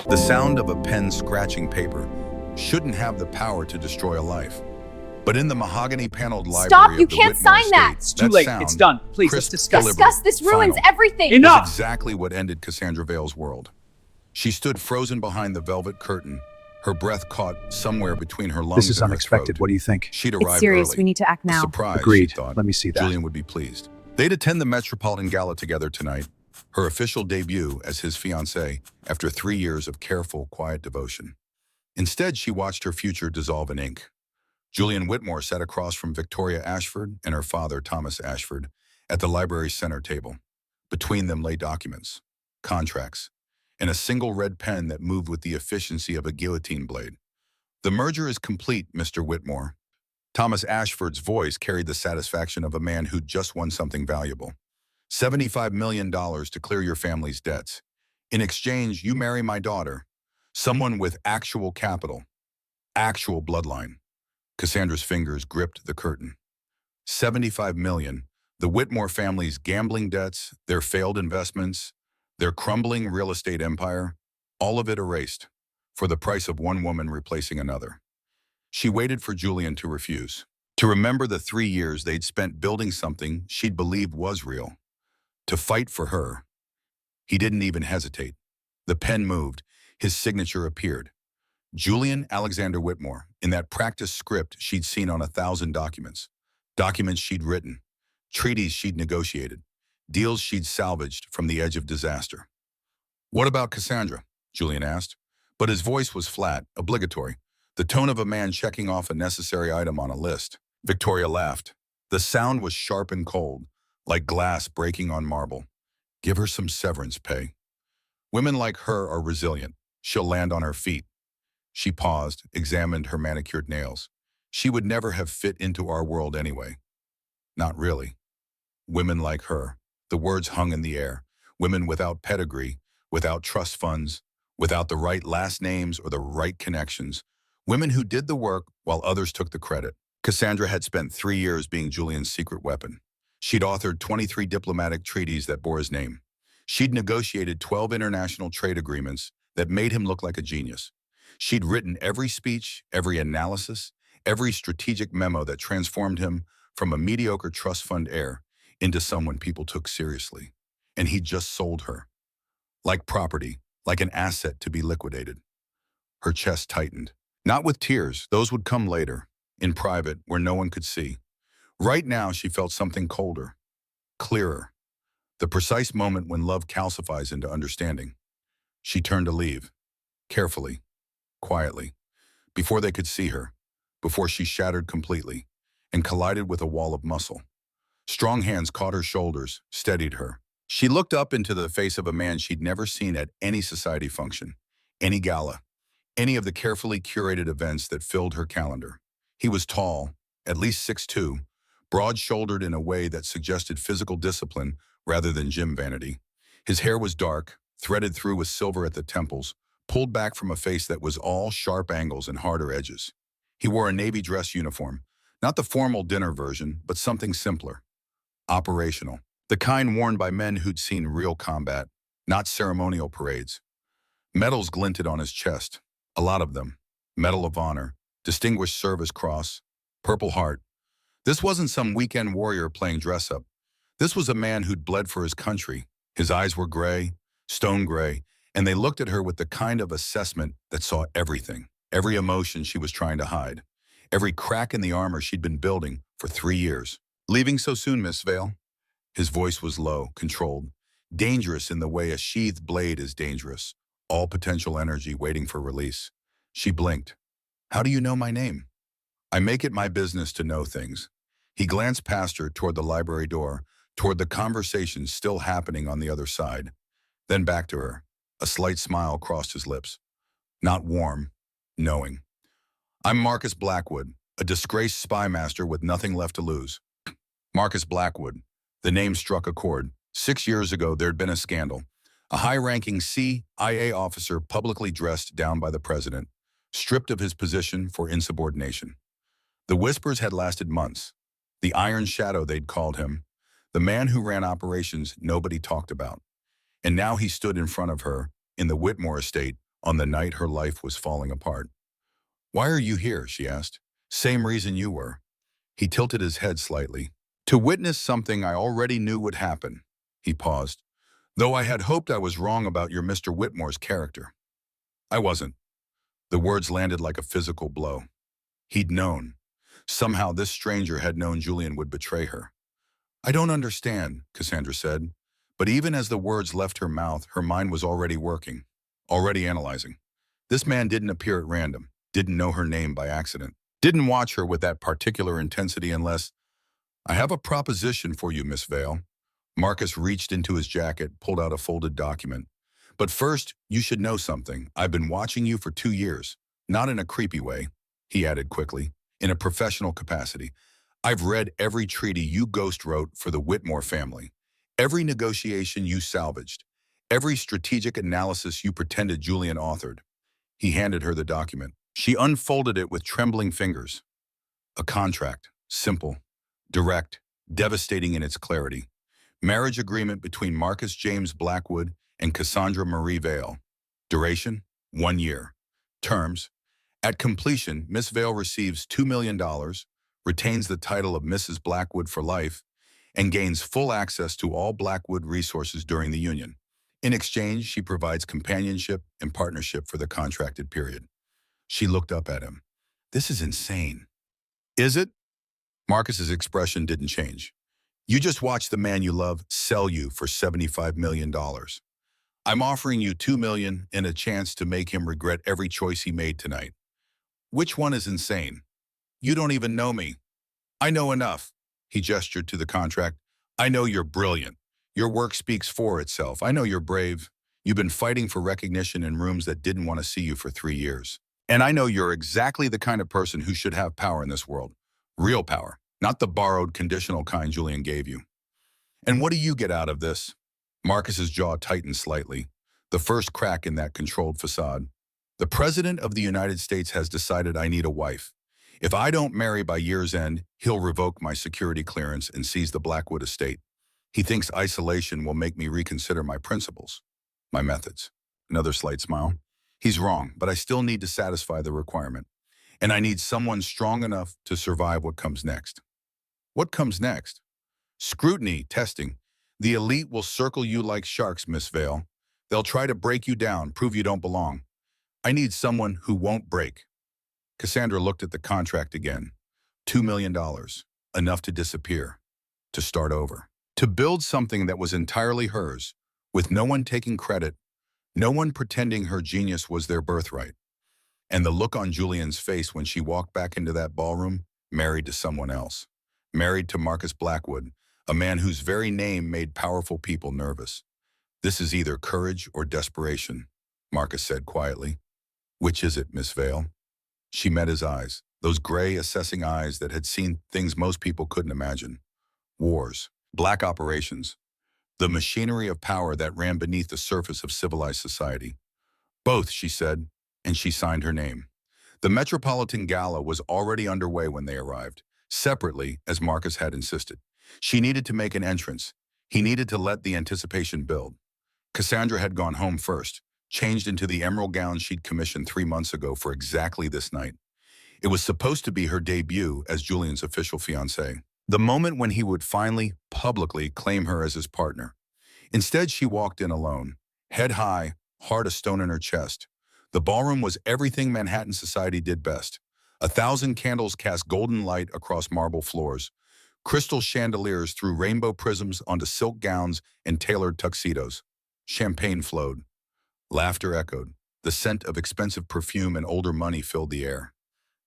The sound of a pen scratching paper shouldn't have the power to destroy a life. But in the mahogany-paneled Stop! library You of the can't Whitmore sign that! estate, It's too that late. sound, It's done. Please, let's crisp, discuss. deliberate, Discuss this ruins final, everything! was Enough! exactly what ended Cassandra Vale's world. She stood frozen behind the velvet curtain, her breath caught somewhere between her lungs This is and her unexpected. throat. What do you think? She'd It's arrived serious. early. We need to act A now. surprise, Agreed. she thought. Let me see that. Julian would be pleased. They'd attend the Metropolitan Gala together tonight, her official debut as his fiancée after 3 years of careful, quiet devotion. Instead, she watched her future dissolve in ink. Julian Whitmore sat across from Victoria Ashford and her father, Thomas Ashford, at the library's center table. Between them lay documents, contracts, and a single red pen that moved with the efficiency of a guillotine blade. "The merger is complete, Mr. Whitmore." Thomas Ashford's voice carried the satisfaction of a man who'd just won something valuable. $75 million to clear your family's debts. In exchange, you marry my daughter, someone with actual capital, actual bloodline. Cassandra's fingers gripped the curtain. 75 million, the Whitmore family's gambling debts, their failed investments, their crumbling real estate empire, all of it erased, for the price of one woman replacing another. She waited for Julian to refuse, to remember the 3 years they'd spent building something she'd believed was real, to fight for her. He didn't even hesitate. The pen moved, his signature appeared. Julian Alexander Whitmore, in that practice script she'd seen on 1,000 documents. Documents she'd written, treaties she'd negotiated, deals she'd salvaged from the edge of disaster. "What about Cassandra?" Julian asked, but his voice was flat, obligatory, the tone of a man checking off a necessary item on a list. Victoria laughed. The sound was sharp and cold, like glass breaking on marble. "Give her some severance pay. Women like her are resilient. She'll land on her feet." She paused, examined her manicured nails. She would never have fit into our world anyway. Not really. Women like her. The words hung in the air. Women without pedigree, without trust funds, without the right last names or the right connections. Women who did the work while others took the credit. Cassandra had spent 3 years being Julian's secret weapon. She'd authored 23 diplomatic treaties that bore his name. She'd negotiated 12 international trade agreements that made him look like a genius. She'd written every speech, every analysis, every strategic memo that transformed him from a mediocre trust fund heir into someone people took seriously. And he'd just sold her. Like property, like an asset to be liquidated. Her chest tightened. Not with tears, those would come later, in private, where no one could see. Right now, she felt something colder, clearer. The precise moment when love calcifies into understanding. She turned to leave, carefully, quietly, before they could see her, before she shattered completely and collided with a wall of muscle. Strong hands caught her shoulders, steadied her. She looked up into the face of a man she'd never seen at any society function, any gala, any of the carefully curated events that filled her calendar. He was tall, at least 6'2", broad-shouldered in a way that suggested physical discipline rather than gym vanity. His hair was dark, threaded through with silver at the temples, pulled back from a face that was all sharp angles and harder edges. He wore a navy dress uniform, not the formal dinner version, but something simpler, operational, the kind worn by men who'd seen real combat, not ceremonial parades. Medals glinted on his chest, a lot of them. Medal of Honor, Distinguished Service Cross, Purple Heart. This wasn't some weekend warrior playing dress-up. This was a man who'd bled for his country. His eyes were gray, stone gray, and they looked at her with the kind of assessment that saw everything, every emotion she was trying to hide, every crack in the armor she'd been building for 3 years. "Leaving so soon, Miss Vale?" His voice was low, controlled, dangerous in the way a sheathed blade is dangerous, all potential energy waiting for release. She blinked. "How do you know my name?" "I make it my business to know things." He glanced past her toward the library door, toward the conversation still happening on the other side, then back to her. A slight smile crossed his lips. Not warm, knowing. "I'm Marcus Blackwood, a disgraced spy master with nothing left to lose." Marcus Blackwood. The name struck a chord. 6 years ago, there'd been a scandal. A high-ranking CIA officer publicly dressed down by the president, stripped of his position for insubordination. The whispers had lasted months. The Iron Shadow, they'd called him. The man who ran operations nobody talked about. And now he stood in front of her, in the Whitmore estate, on the night her life was falling apart. "Why are you here?" she asked. "Same reason you were." He tilted his head slightly. "To witness something I already knew would happen." He paused. "Though I had hoped I was wrong about your Mr. Whitmore's character." "I wasn't." The words landed like a physical blow. He'd known. Somehow this stranger had known Julian would betray her. "I don't understand," Cassandra said. But even as the words left her mouth, her mind was already working, already analyzing. This man didn't appear at random, didn't know her name by accident, didn't watch her with that particular intensity unless— "I have a proposition for you, Miss Vale." Marcus reached into his jacket, pulled out a folded document. "But first, you should know something. I've been watching you for 2 years. Not in a creepy way," he added quickly, "in a professional capacity. I've read every treaty you ghost wrote for the Whitmore family, every negotiation you salvaged, every strategic analysis you pretended Julian authored." He handed her the document. She unfolded it with trembling fingers. A contract, simple, direct, devastating in its clarity. Marriage agreement between Marcus James Blackwood and Cassandra Marie Vale. Duration, 1 year. Terms: at completion, Miss Vale receives $2 million, retains the title of Mrs. Blackwood for life, and gains full access to all Blackwood resources during the union. In exchange, she provides companionship and partnership for the contracted period. She looked up at him. "This is insane." "Is it?" Marcus's expression didn't change. "You just watched the man you love sell you for $75 million. I'm offering you $2 million and a chance to make him regret every choice he made tonight. Which one is insane? You don't even know me." "I know enough." He gestured to the contract. "I know you're brilliant. Your work speaks for itself. I know you're brave. You've been fighting for recognition in rooms that didn't want to see you for 3 years. And I know you're exactly the kind of person who should have power in this world. Real power, not the borrowed, conditional kind Julian gave you. And what do you get out of this?" Marcus's jaw tightened slightly, the first crack in that controlled facade. "The President of the United States has decided I need a wife. If I don't marry by year's end, he'll revoke my security clearance and seize the Blackwood estate. He thinks isolation will make me reconsider my principles, my methods." Another slight smile. "He's wrong, but I still need to satisfy the requirement. And I need someone strong enough to survive what comes next." "What comes next?" "Scrutiny, testing. The elite will circle you like sharks, Miss Vale. They'll try to break you down, prove you don't belong. I need someone who won't break." Cassandra looked at the contract again. $2 million, enough to disappear, to start over, to build something that was entirely hers, with no one taking credit, no one pretending her genius was their birthright. And the look on Julian's face when she walked back into that ballroom, married to someone else. Married to Marcus Blackwood, a man whose very name made powerful people nervous. "This is either courage or desperation," Marcus said quietly. "Which is it, Miss Vale?" She met his eyes, those gray, assessing eyes that had seen things most people couldn't imagine. Wars, black operations, the machinery of power that ran beneath the surface of civilized society. "Both," she said, and she signed her name. The Metropolitan Gala was already underway when they arrived, separately, as Marcus had insisted. She needed to make an entrance. He needed to let the anticipation build. Cassandra had gone home first, changed into the emerald gown she'd commissioned 3 months ago for exactly this night. It was supposed to be her debut as Julian's official fiancée, the moment when he would finally, publicly claim her as his partner. Instead, she walked in alone, head high, heart a stone in her chest. The ballroom was everything Manhattan society did best. 1,000 candles cast golden light across marble floors. Crystal chandeliers threw rainbow prisms onto silk gowns and tailored tuxedos. Champagne flowed. Laughter echoed. The scent of expensive perfume and older money filled the air.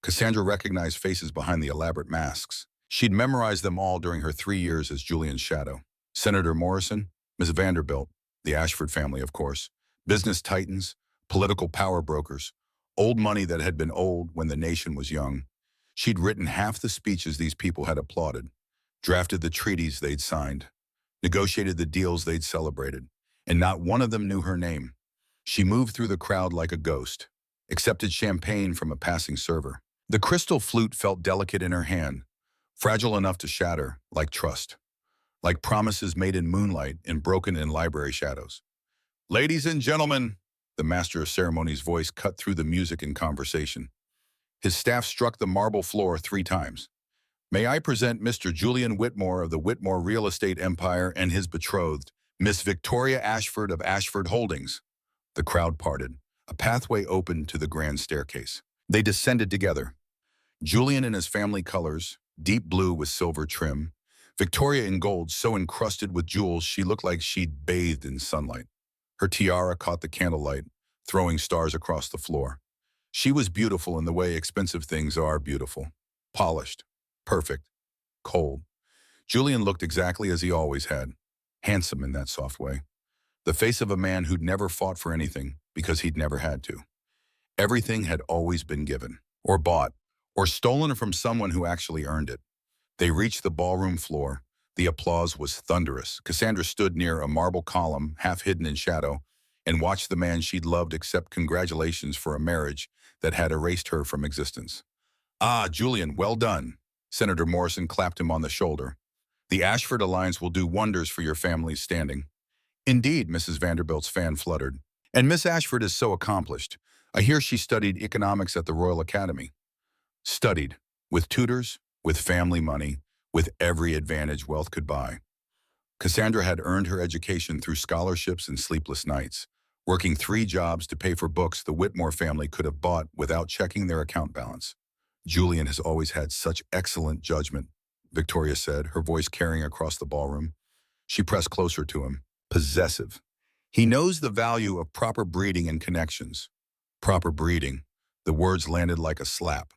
Cassandra recognized faces behind the elaborate masks. She'd memorized them all during her 3 years as Julian's shadow. Senator Morrison, Miss Vanderbilt, the Ashford family, of course, business titans, political power brokers, old money that had been old when the nation was young. She'd written half the speeches these people had applauded, drafted the treaties they'd signed, negotiated the deals they'd celebrated, and not one of them knew her name. She moved through the crowd like a ghost, accepted champagne from a passing server. The crystal flute felt delicate in her hand, fragile enough to shatter, like trust, like promises made in moonlight and broken in library shadows. "Ladies and gentlemen," the master of ceremonies' voice cut through the music and conversation. His staff struck the marble floor 3 times. May I present Mr. Julian Whitmore of the Whitmore Real Estate Empire and his betrothed, Miss Victoria Ashford of Ashford Holdings. The crowd parted. A pathway opened to the grand staircase. They descended together. Julian in his family colors, deep blue with silver trim. Victoria in gold, so encrusted with jewels she looked like she'd bathed in sunlight. Her tiara caught the candlelight, throwing stars across the floor. She was beautiful in the way expensive things are beautiful. Polished, perfect, cold. Julian looked exactly as he always had, handsome in that soft way. The face of a man who'd never fought for anything because he'd never had to. Everything had always been given, or bought, or stolen from someone who actually earned it. They reached the ballroom floor. The applause was thunderous. Cassandra stood near a marble column, half hidden in shadow, and watched the man she'd loved accept congratulations for a marriage that had erased her from existence. Ah, Julian, well done. Senator Morrison clapped him on the shoulder. The Ashford Alliance will do wonders for your family's standing. Indeed, Mrs. Vanderbilt's fan fluttered. And Miss Ashford is so accomplished. I hear she studied economics at the Royal Academy. Studied, with tutors, with family money, with every advantage wealth could buy. Cassandra had earned her education through scholarships and sleepless nights, working 3 jobs to pay for books the Whitmore family could have bought without checking their account balance. Julian has always had such excellent judgment, Victoria said, her voice carrying across the ballroom. She pressed closer to him. Possessive. He knows the value of proper breeding and connections. Proper breeding. The words landed like a slap.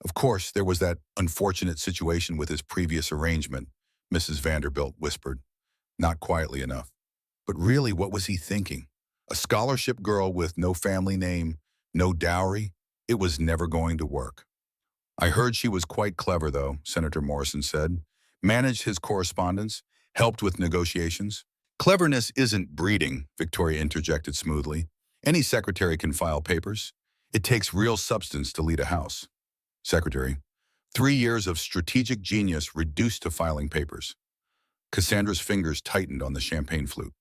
Of course, there was that unfortunate situation with his previous arrangement, Mrs. Vanderbilt whispered. Not quietly enough. But really, what was he thinking? A scholarship girl with no family name, no dowry? It was never going to work. I heard she was quite clever, though, Senator Morrison said. Managed his correspondence, helped with negotiations. Cleverness isn't breeding, Victoria interjected smoothly. Any secretary can file papers. It takes real substance to lead a house. Secretary, 3 years of strategic genius reduced to filing papers. Cassandra's fingers tightened on the champagne flute.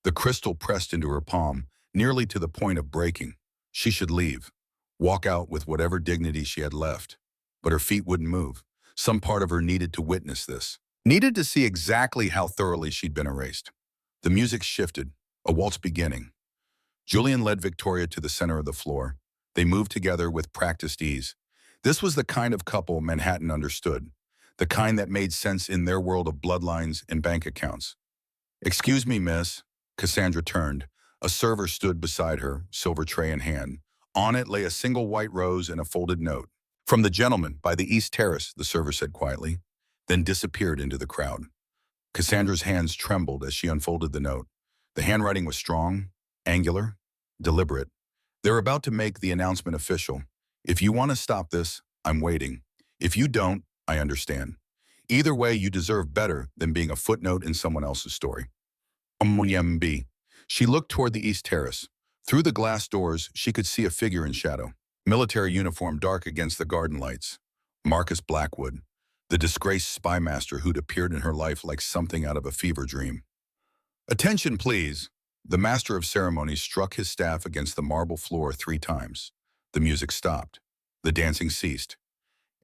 The crystal pressed into her palm, nearly to the point of breaking. She should leave, walk out with whatever dignity she had left. But her feet wouldn't move. Some part of her needed to witness this. Needed to see exactly how thoroughly she'd been erased. The music shifted, a waltz beginning. Julian led Victoria to the center of the floor. They moved together with practiced ease. This was the kind of couple Manhattan understood, the kind that made sense in their world of bloodlines and bank accounts. Excuse me, miss. Cassandra turned. A server stood beside her, silver tray in hand. On it lay a single white rose and a folded note. From the gentleman by the East Terrace, the server said quietly, then disappeared into the crowd. Cassandra's hands trembled as she unfolded the note. The handwriting was strong, angular, deliberate. They're about to make the announcement official. If you want to stop this, I'm waiting. If you don't, I understand. Either way, you deserve better than being a footnote in someone else's story. MB. She looked toward the East Terrace. Through the glass doors, she could see a figure in shadow. Military uniform dark against the garden lights. Marcus Blackwood, the disgraced spy master who'd appeared in her life like something out of a fever dream. Attention, please. The master of ceremonies struck his staff against the marble floor 3 times. The music stopped. The dancing ceased.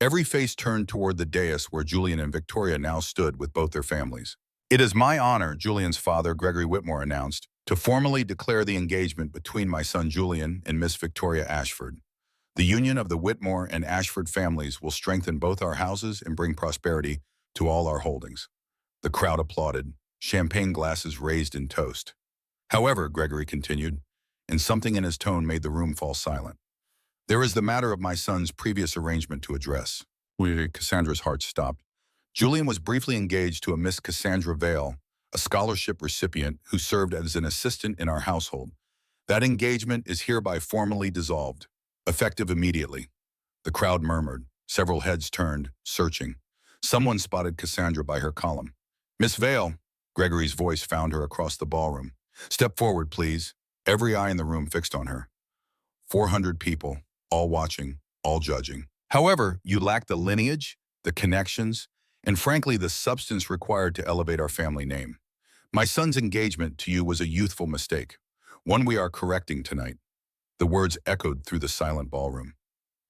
Every face turned toward the dais where Julian and Victoria now stood with both their families. It is my honor, Julian's father, Gregory Whitmore, announced, to formally declare the engagement between my son Julian and Miss Victoria Ashford. The union of the Whitmore and Ashford families will strengthen both our houses and bring prosperity to all our holdings. The crowd applauded, champagne glasses raised in toast. However, Gregory continued, and something in his tone made the room fall silent. There is the matter of my son's previous arrangement to address. Cassandra's heart stopped. Julian was briefly engaged to a Miss Cassandra Vale, a scholarship recipient who served as an assistant in our household. That engagement is hereby formally dissolved, effective immediately. The crowd murmured. Several heads turned, searching. Someone spotted Cassandra by her column. Miss Vale, Gregory's voice found her across the ballroom. Step forward, please. Every eye in the room fixed on her. 400 people, all watching, all judging. However, you lack the lineage, the connections, and frankly, the substance required to elevate our family name. My son's engagement to you was a youthful mistake, one we are correcting tonight. The words echoed through the silent ballroom.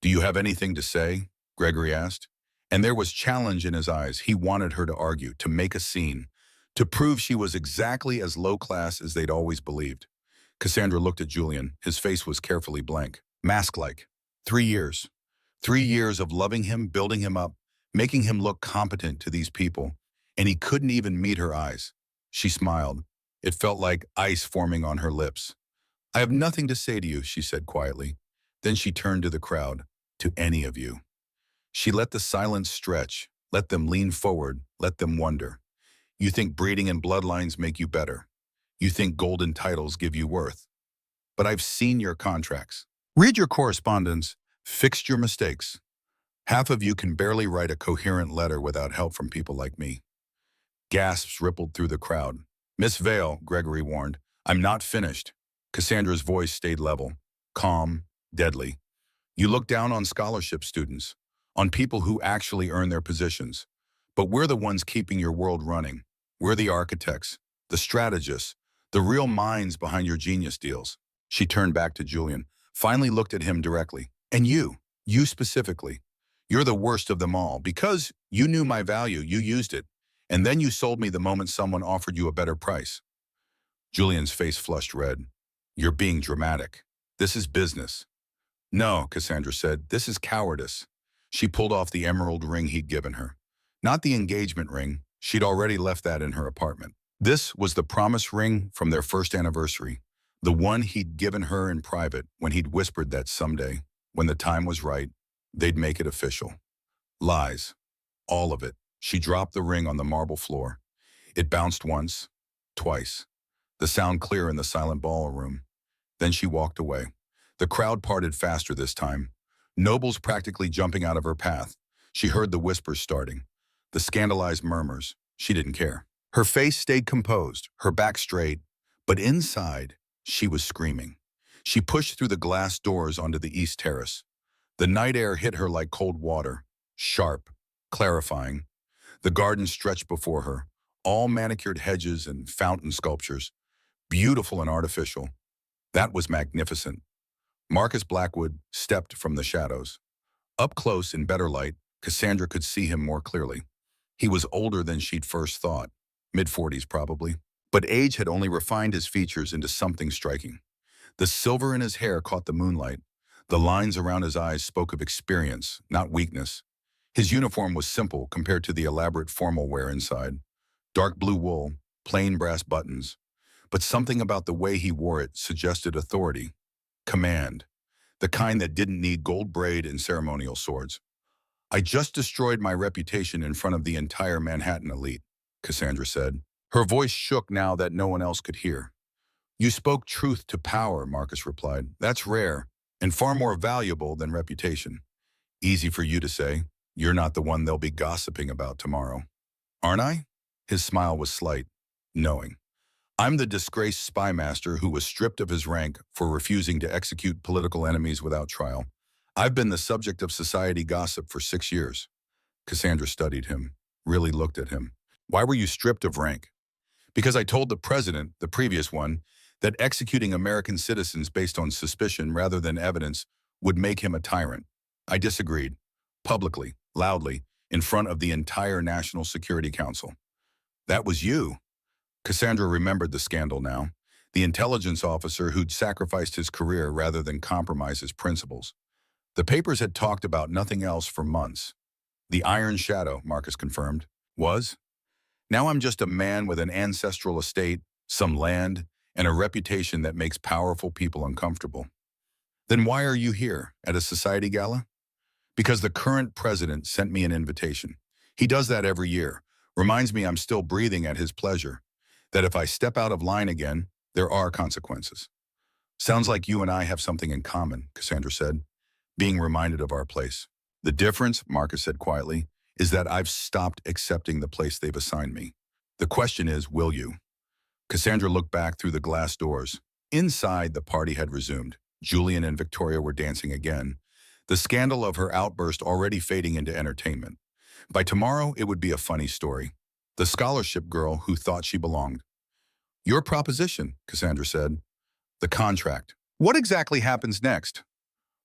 "Do you have anything to say?" Gregory asked. And there was challenge in his eyes. He wanted her to argue, to make a scene, to prove she was exactly as low class as they'd always believed. Cassandra looked at Julian. His face was carefully blank, mask-like. 3 years. 3 years of loving him, building him up, making him look competent to these people. And he couldn't even meet her eyes. She smiled. It felt like ice forming on her lips. "I have nothing to say to you," she said quietly. Then she turned to the crowd. "To any of you." She let the silence stretch, let them lean forward, let them wonder. "You think breeding and bloodlines make you better. You think golden titles give you worth. But I've seen your contracts. Read your correspondence, fixed your mistakes. Half of you can barely write a coherent letter without help from people like me." Gasps rippled through the crowd. "Miss Vale," Gregory warned, "I'm not finished." Cassandra's voice stayed level, calm, deadly. "You look down on scholarship students, on people who actually earn their positions. But we're the ones keeping your world running. We're the architects, the strategists, the real minds behind your genius deals." She turned back to Julian, finally looked at him directly. "And you specifically. You're the worst of them all. Because you knew my value, you used it. And then you sold me the moment someone offered you a better price." Julian's face flushed red. "You're being dramatic. This is business." "No," Cassandra said, "this is cowardice." She pulled off the emerald ring he'd given her. Not the engagement ring. She'd already left that in her apartment. This was the promise ring from their first anniversary, the one he'd given her in private when he'd whispered that someday, when the time was right, they'd make it official. Lies. All of it. She dropped the ring on the marble floor. It bounced once, twice. The sound clear in the silent ballroom. Then she walked away. The crowd parted faster this time. Nobles practically jumping out of her path. She heard the whispers starting, the scandalized murmurs. She didn't care. Her face stayed composed, her back straight, but inside, she was screaming. She pushed through the glass doors onto the east terrace. The night air hit her like cold water, sharp, clarifying. The garden stretched before her, all manicured hedges and fountain sculptures, beautiful and artificial. That was magnificent. Marcus Blackwood stepped from the shadows. Up close, in better light, Cassandra could see him more clearly. He was older than she'd first thought, mid-40s probably. But age had only refined his features into something striking. The silver in his hair caught the moonlight. The lines around his eyes spoke of experience, not weakness. His uniform was simple compared to the elaborate formal wear inside. Dark blue wool, plain brass buttons. But something about the way he wore it suggested authority, command, the kind that didn't need gold braid and ceremonial swords. "I just destroyed my reputation in front of the entire Manhattan elite," Cassandra said. Her voice shook now that no one else could hear. "You spoke truth to power," Marcus replied. "That's rare, and far more valuable than reputation. Easy for you to say. You're not the one they'll be gossiping about tomorrow." "Aren't I?" His smile was slight, knowing. "I'm the disgraced spy master who was stripped of his rank for refusing to execute political enemies without trial. I've been the subject of society gossip for 6 years." Cassandra studied him, really looked at him. "Why were you stripped of rank?" "Because I told the president, the previous one, that executing American citizens based on suspicion rather than evidence would make him a tyrant. I disagreed, publicly, loudly, in front of the entire National Security Council." "That was you." Cassandra remembered the scandal now. The intelligence officer who'd sacrificed his career rather than compromise his principles. The papers had talked about nothing else for months. "The Iron Shadow," Marcus confirmed. "Was? Now I'm just a man with an ancestral estate, some land, and a reputation that makes powerful people uncomfortable." "Then why are you here, at a society gala?" "Because the current president sent me an invitation. He does that every year. Reminds me I'm still breathing at his pleasure. That if I step out of line again, there are consequences." "Sounds like you and I have something in common," Cassandra said, being reminded of our place. "The difference," Marcus said quietly, "is that I've stopped accepting the place they've assigned me. The question is, will you?" Cassandra looked back through the glass doors. Inside, the party had resumed. Julian and Victoria were dancing again, the scandal of her outburst already fading into entertainment. By tomorrow, it would be a funny story. The scholarship girl who thought she belonged. "Your proposition," Cassandra said. "The contract. What exactly happens next?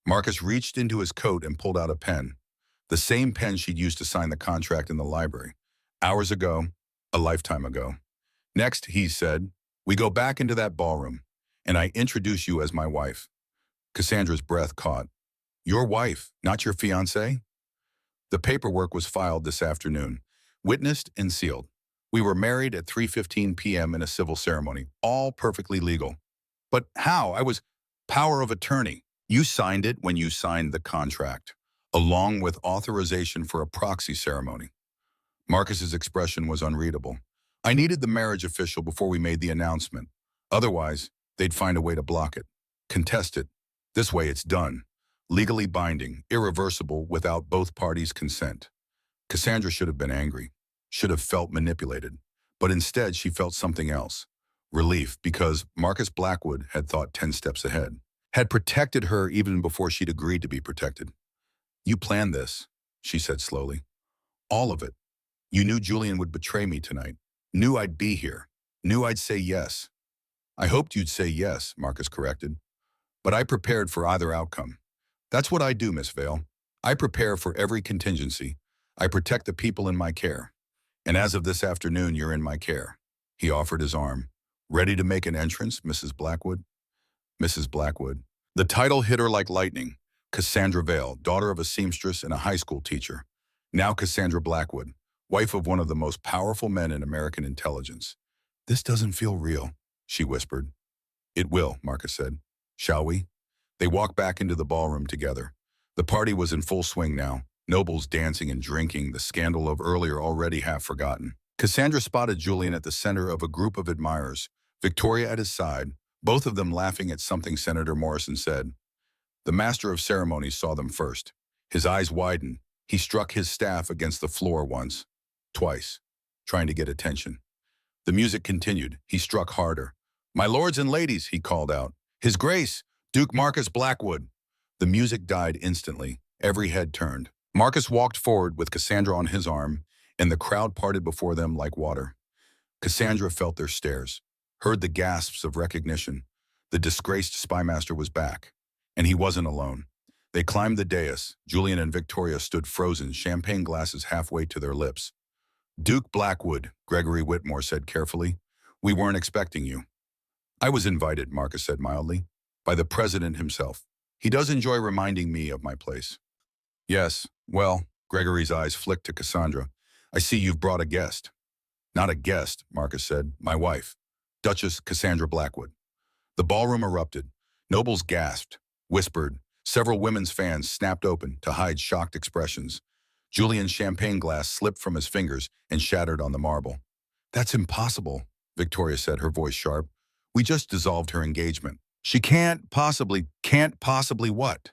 Marcus reached into his coat and pulled out a pen. The same pen she'd used to sign the contract in the library. Hours ago, a lifetime ago. Next, he said, we go back into that ballroom, and I introduce you as my wife. Cassandra's breath caught. Your wife, not your fiancé? The paperwork was filed this afternoon, witnessed and sealed. We were married at 3:15 p.m. in a civil ceremony, all perfectly legal. But how? I was power of attorney. You signed it when you signed the contract, along with authorization for a proxy ceremony. Marcus's expression was unreadable. I needed the marriage official before we made the announcement. Otherwise, they'd find a way to block it, contest it. This way it's done. Legally binding, irreversible, without both parties' consent. Cassandra should have been angry, should have felt manipulated. But instead, she felt something else. Relief, because Marcus Blackwood had thought 10 steps ahead, had protected her even before she'd agreed to be protected. You planned this, she said slowly. All of it. You knew Julian would betray me tonight. Knew I'd be here. Knew I'd say yes. I hoped you'd say yes, Marcus corrected. But I prepared for either outcome. That's what I do, Miss Vale. I prepare for every contingency. I protect the people in my care. And as of this afternoon, you're in my care. He offered his arm. Ready to make an entrance, Mrs. Blackwood? Mrs. Blackwood. The title hit her like lightning. Cassandra Vale, daughter of a seamstress and a high school teacher. Now Cassandra Blackwood, wife of one of the most powerful men in American intelligence. This doesn't feel real, she whispered. It will, Marcus said. Shall we? They walked back into the ballroom together. The party was in full swing now, nobles dancing and drinking, the scandal of earlier already half forgotten. Cassandra spotted Julian at the center of a group of admirers, Victoria at his side, both of them laughing at something Senator Morrison said. The master of ceremonies saw them first. His eyes widened. He struck his staff against the floor once, twice, trying to get attention. The music continued. He struck harder. My lords and ladies, he called out. His Grace, Duke Marcus Blackwood. The music died instantly. Every head turned. Marcus walked forward with Cassandra on his arm, and the crowd parted before them like water. Cassandra felt their stares, heard the gasps of recognition. The disgraced spymaster was back, and he wasn't alone. They climbed the dais. Julian and Victoria stood frozen, champagne glasses halfway to their lips. Duke Blackwood, Gregory Whitmore said carefully, we weren't expecting you. I was invited, Marcus said mildly, by the president himself. He does enjoy reminding me of my place. Yes, well, Gregory's eyes flicked to Cassandra. I see you've brought a guest. Not a guest, Marcus said, my wife, Duchess Cassandra Blackwood. The ballroom erupted. Nobles gasped, whispered. Several women's fans snapped open to hide shocked expressions. Julian's champagne glass slipped from his fingers and shattered on the marble. That's impossible, Victoria said, her voice sharp. We just dissolved her engagement. She can't possibly what?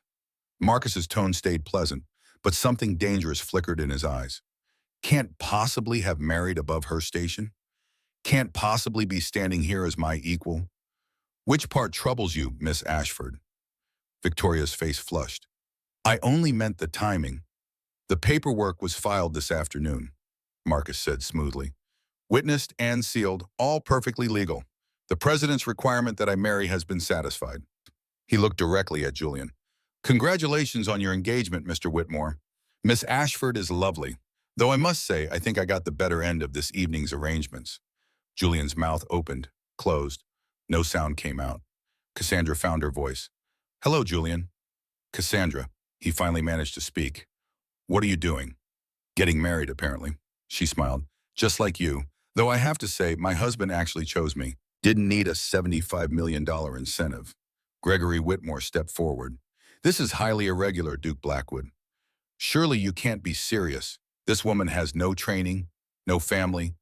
Marcus's tone stayed pleasant, but something dangerous flickered in his eyes. Can't possibly have married above her station? Can't possibly be standing here as my equal? Which part troubles you, Miss Ashford? Victoria's face flushed. I only meant the timing. The paperwork was filed this afternoon, Marcus said smoothly. Witnessed and sealed, all perfectly legal. The president's requirement that I marry has been satisfied. He looked directly at Julian. Congratulations on your engagement, Mr. Whitmore. Miss Ashford is lovely, though I must say I think I got the better end of this evening's arrangements. Julian's mouth opened, closed. No sound came out. Cassandra found her voice. Hello, Julian. Cassandra, he finally managed to speak. What are you doing? Getting married, apparently. She smiled. Just like you. Though I have to say, my husband actually chose me. Didn't need a $75 million incentive. Gregory Whitmore stepped forward. This is highly irregular, Duke Blackwood. Surely you can't be serious. This woman has no training, no family.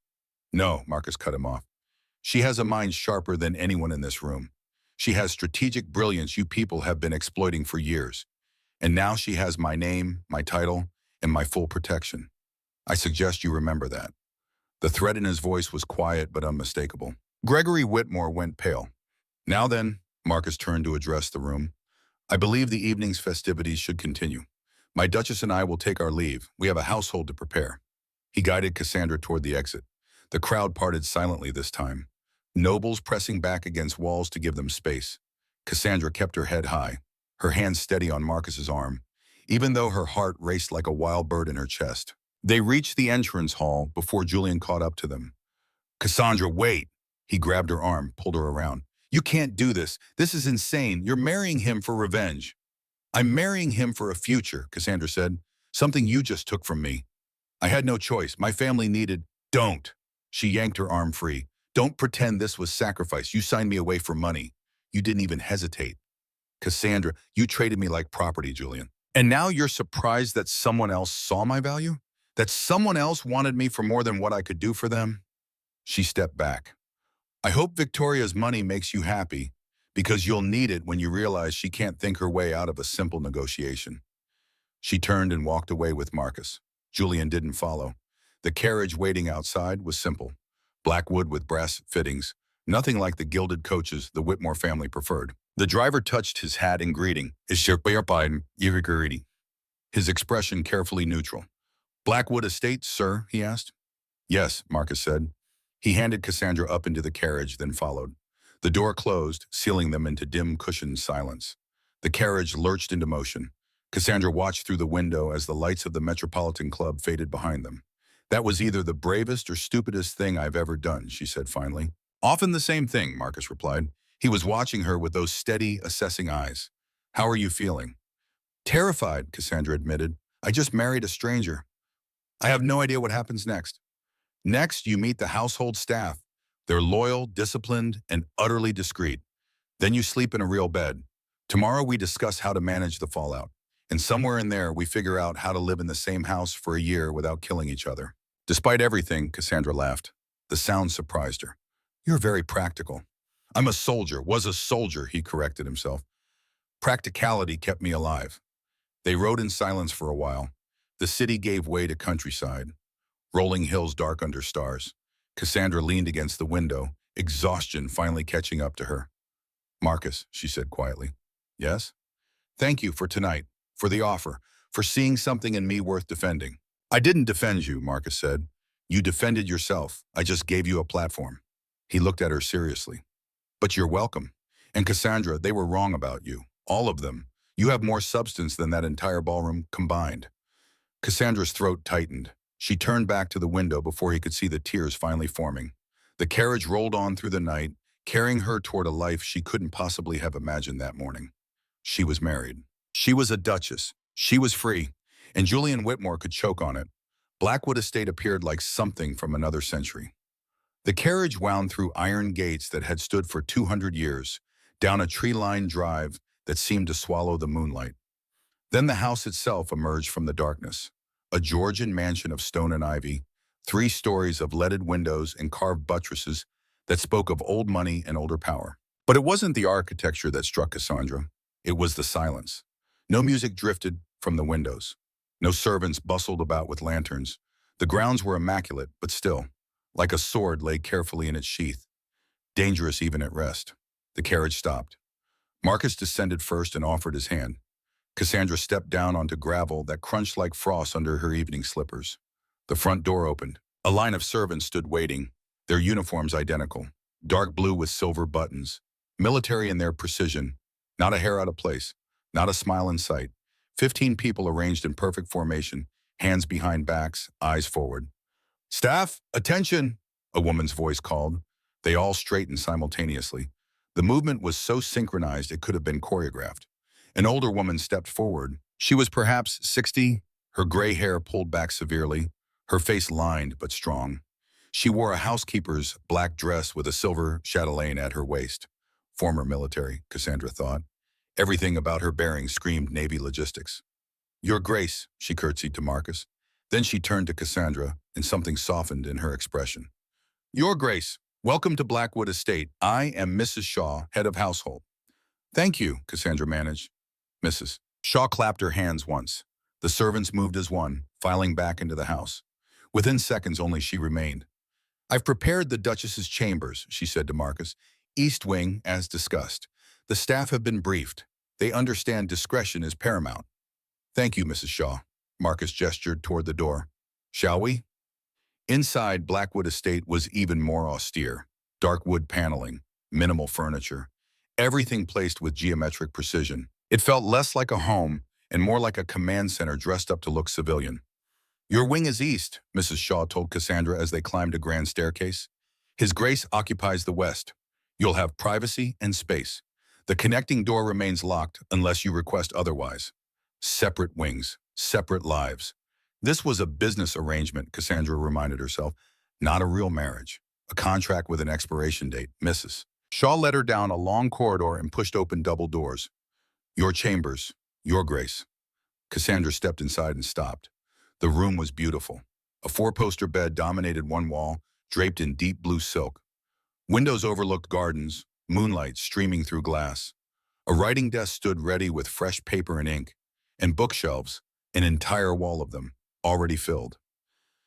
No, Marcus cut him off. She has a mind sharper than anyone in this room. She has strategic brilliance you people have been exploiting for years. And now she has my name, my title, and my full protection. I suggest you remember that. The threat in his voice was quiet but unmistakable. Gregory Whitmore went pale. Now then, Marcus turned to address the room. I believe the evening's festivities should continue. My Duchess and I will take our leave. We have a household to prepare. He guided Cassandra toward the exit. The crowd parted silently this time. Nobles pressing back against walls to give them space. Cassandra kept her head high, her hand steady on Marcus's arm, even though her heart raced like a wild bird in her chest. They reached the entrance hall before Julian caught up to them. Cassandra, wait! He grabbed her arm, pulled her around. You can't do this. This is insane. You're marrying him for revenge. I'm marrying him for a future, Cassandra said. Something you just took from me. I had no choice. My family needed... Don't. She yanked her arm free. Don't pretend this was sacrifice. You signed me away for money. You didn't even hesitate. Cassandra, you traded me like property, Julian. And now you're surprised that someone else saw my value? That someone else wanted me for more than what I could do for them? She stepped back. I hope Victoria's money makes you happy, because you'll need it when you realize she can't think her way out of a simple negotiation. She turned and walked away with Marcus. Julian didn't follow. The carriage waiting outside was simple. Black wood with brass fittings, nothing like the gilded coaches the Whitmore family preferred. The driver touched his hat in greeting. His expression carefully neutral. Blackwood Estate, sir, he asked. Yes, Marcus said. He handed Cassandra up into the carriage, then followed. The door closed, sealing them into dim, cushioned silence. The carriage lurched into motion. Cassandra watched through the window as the lights of the Metropolitan Club faded behind them. That was either the bravest or stupidest thing I've ever done, she said finally. Often the same thing, Marcus replied. He was watching her with those steady, assessing eyes. How are you feeling? Terrified, Cassandra admitted. I just married a stranger. I have no idea what happens next. Next, you meet the household staff. They're loyal, disciplined, and utterly discreet. Then you sleep in a real bed. Tomorrow we discuss how to manage the fallout. And somewhere in there, we figure out how to live in the same house for a year without killing each other. Despite everything, Cassandra laughed. The sound surprised her. You're very practical. I'm a soldier, was a soldier, he corrected himself. Practicality kept me alive. They rode in silence for a while. The city gave way to countryside. Rolling hills dark under stars. Cassandra leaned against the window, exhaustion finally catching up to her. Marcus, she said quietly. Yes? Thank you for tonight, for the offer, for seeing something in me worth defending. I didn't defend you, Marcus said. You defended yourself. I just gave you a platform. He looked at her seriously. But you're welcome. And Cassandra, they were wrong about you. All of them. You have more substance than that entire ballroom combined. Cassandra's throat tightened. She turned back to the window before he could see the tears finally forming. The carriage rolled on through the night, carrying her toward a life she couldn't possibly have imagined that morning. She was married. She was a duchess. She was free. And Julian Whitmore could choke on it. Blackwood Estate appeared like something from another century. The carriage wound through iron gates that had stood for 200 years, down a tree-lined drive that seemed to swallow the moonlight. Then the house itself emerged from the darkness. A Georgian mansion of stone and ivy, 3 stories of leaded windows and carved buttresses that spoke of old money and older power. But it wasn't the architecture that struck Cassandra. It was the silence. No music drifted from the windows. No servants bustled about with lanterns. The grounds were immaculate, but still, like a sword laid carefully in its sheath. Dangerous even at rest. The carriage stopped. Marcus descended first and offered his hand. Cassandra stepped down onto gravel that crunched like frost under her evening slippers. The front door opened. A line of servants stood waiting, their uniforms identical, dark blue with silver buttons, military in their precision, not a hair out of place, not a smile in sight. 15 people arranged in perfect formation, hands behind backs, eyes forward. Staff, attention, a woman's voice called. They all straightened simultaneously. The movement was so synchronized it could have been choreographed. An older woman stepped forward. She was perhaps 60, her gray hair pulled back severely, her face lined but strong. She wore a housekeeper's black dress with a silver chatelaine at her waist. Former military, Cassandra thought. Everything about her bearing screamed Navy logistics. Your Grace, she curtsied to Marcus. Then she turned to Cassandra, and something softened in her expression. Your Grace, welcome to Blackwood Estate. I am Mrs. Shaw, head of household. Thank you, Cassandra managed. Mrs. Shaw clapped her hands once. The servants moved as one, filing back into the house. Within seconds only she remained. I've prepared the Duchess's chambers, she said to Marcus. East wing, as discussed. The staff have been briefed. They understand discretion is paramount. Thank you, Mrs. Shaw. Marcus gestured toward the door. Shall we? Inside, Blackwood Estate was even more austere. Dark wood paneling, minimal furniture, everything placed with geometric precision. It felt less like a home and more like a command center dressed up to look civilian. "Your wing is east," Mrs. Shaw told Cassandra as they climbed a grand staircase. "His Grace occupies the west. You'll have privacy and space. The connecting door remains locked unless you request otherwise. Separate wings, separate lives." This was a business arrangement, Cassandra reminded herself, not a real marriage. A contract with an expiration date, Mrs. Shaw led her down a long corridor and pushed open double doors. "Your chambers, Your Grace." Cassandra stepped inside and stopped. The room was beautiful. A four-poster bed dominated one wall, draped in deep blue silk. Windows overlooked gardens, moonlight streaming through glass. A writing desk stood ready with fresh paper and ink, and bookshelves, an entire wall of them, already filled.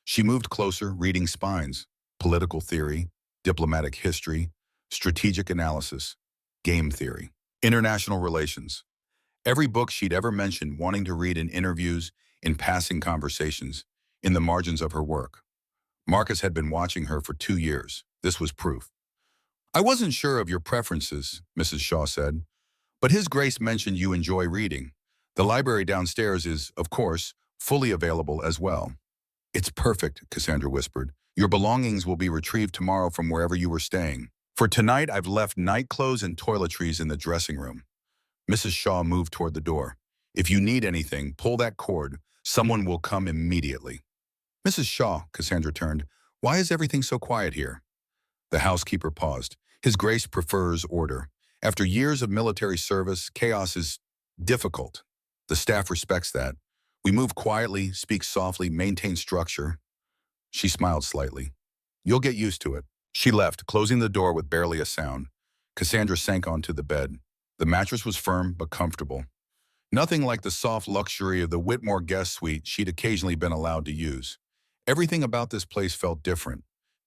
She moved closer, reading spines, political theory, diplomatic history, strategic analysis, game theory, international relations. Every book she'd ever mentioned wanting to read in interviews, in passing conversations, in the margins of her work. Marcus had been watching her for 2 years. This was proof. "I wasn't sure of your preferences," Mrs. Shaw said, "but His Grace mentioned you enjoy reading. The library downstairs is, of course, fully available as well." "It's perfect," Cassandra whispered. "Your belongings will be retrieved tomorrow from wherever you were staying. For tonight, I've left night clothes and toiletries in the dressing room." Mrs. Shaw moved toward the door. "If you need anything, pull that cord. Someone will come immediately." "Mrs. Shaw," Cassandra turned, "why is everything so quiet here?" The housekeeper paused. "His Grace prefers order. After years of military service, chaos is difficult. The staff respects that. We move quietly, speak softly, maintain structure." She smiled slightly. "You'll get used to it." She left, closing the door with barely a sound. Cassandra sank onto the bed. The mattress was firm but comfortable. Nothing like the soft luxury of the Whitmore guest suite she'd occasionally been allowed to use. Everything about this place felt different.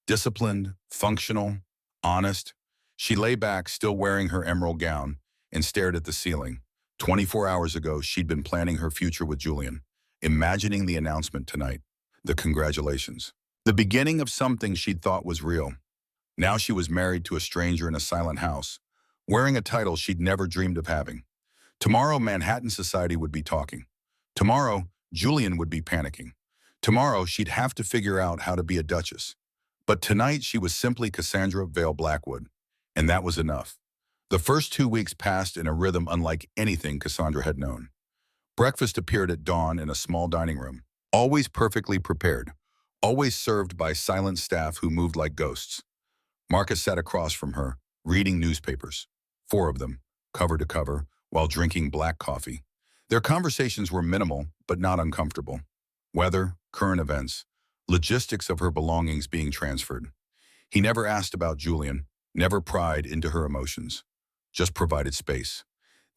Disciplined, functional, honest. She lay back, still wearing her emerald gown, and stared at the ceiling. 24 hours ago, she'd been planning her future with Julian, imagining the announcement tonight, the congratulations. The beginning of something she'd thought was real. Now she was married to a stranger in a silent house, wearing a title she'd never dreamed of having. Tomorrow, Manhattan society would be talking. Tomorrow, Julian would be panicking. Tomorrow, she'd have to figure out how to be a duchess. But tonight, she was simply Cassandra Vale Blackwood, and that was enough. The first 2 weeks passed in a rhythm unlike anything Cassandra had known. Breakfast appeared at dawn in a small dining room, always perfectly prepared, always served by silent staff who moved like ghosts. Marcus sat across from her, reading newspapers, 4 of them, cover to cover, while drinking black coffee. Their conversations were minimal, but not uncomfortable. Weather, current events, logistics of her belongings being transferred. He never asked about Julian, never pried into her emotions, just provided space.